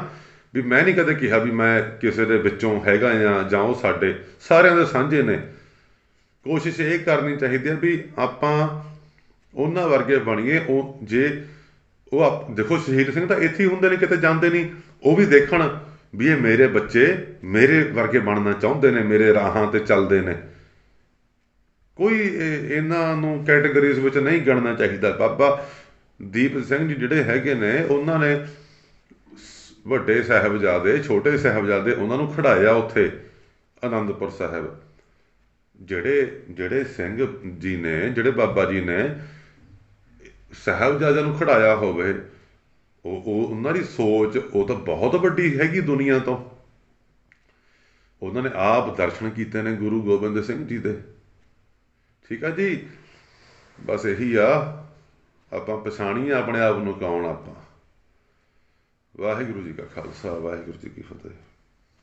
ਵੀ ਮੈਂ ਨਹੀਂ ਕਦੇ ਕਿਹਾ ਵੀ ਮੈਂ ਕਿਸੇ ਦੇ ਵਿੱਚੋਂ ਹੈਗਾ ਜਾਂ ਉਹ ਸਾਡੇ ਸਾਰਿਆਂ ਦੇ ਸਾਂਝੇ ਨੇ। ਕੋਸ਼ਿਸ਼ ਇਹ ਕਰਨੀ ਚਾਹੀਦੀ ਹੈ ਵੀ ਆਪਾਂ ਉਹਨਾਂ ਵਰਗੇ ਬਣੀਏ। ਦੇਖੋ ਸ਼ਹੀਦ ਸਿੰਘ ਤਾਂ ਇੱਥੇ ਹੀ ਹੁੰਦੇ ਨੇ, ਕਿਤੇ ਜਾਂਦੇ ਨਹੀਂ। ਉਹ ਵੀ ਦੇਖਣ ਵੀ ਇਹ ਮੇਰੇ ਬੱਚੇ ਮੇਰੇ ਵਰਗੇ ਬਣਨਾ ਚਾਹੁੰਦੇ ਨੇ, ਮੇਰੇ ਰਾਹਾਂ ਤੇ ਚੱਲਦੇ ਨੇ। ਕੋਈ ਇਹਨਾਂ ਨੂੰ ਕੈਟਾਗਰੀਜ਼ ਵਿੱਚ ਨਹੀਂ ਗਿਣਨਾ ਚਾਹੀਦਾ। ਬਾਬਾ ਦੀਪ ਸਿੰਘ ਜੀ ਜਿਹੜੇ ਹੈਗੇ ਨੇ, ਉਹਨਾਂ ਨੇ ਵੱਡੇ ਸਾਹਿਬਜ਼ਾਦੇ, ਛੋਟੇ ਸਾਹਿਬਜ਼ਾਦੇ, ਉਹਨਾਂ ਨੂੰ ਖੜਾਇਆ ਉੱਥੇ ਆਨੰਦਪੁਰ ਸਾਹਿਬ। ਜਿਹੜੇ ਸਿੰਘ ਜੀ ਨੇ, ਜਿਹੜੇ ਬਾਬਾ ਜੀ ਨੇ ਸਾਹਿਬਜ਼ਾਦਿਆਂ ਨੂੰ ਖੜਾਇਆ ਹੋਵੇ, ਉਹ ਉਹਨਾਂ ਦੀ ਸੋਚ ਉਹ ਤਾਂ ਬਹੁਤ ਵੱਡੀ ਹੈਗੀ ਦੁਨੀਆ ਤੋਂ। ਉਹਨਾਂ ਨੇ ਆਪ ਦਰਸ਼ਨ ਕੀਤੇ ਨੇ ਗੁਰੂ ਗੋਬਿੰਦ ਸਿੰਘ ਜੀ ਦੇ। ਠੀਕ ਆ ਜੀ, ਬਸ ਇਹੀ ਆ, ਆਪਾਂ ਪਛਾਣੀਏ ਆਪਣੇ ਆਪ ਨੂੰ ਕੌਣ ਆਪਾਂ। ਵਾਹਿਗੁਰੂ ਜੀ ਕਾ ਖਾਲਸਾ, ਵਾਹਿਗੁਰੂ ਜੀ ਕੀ ਫਤਿਹ।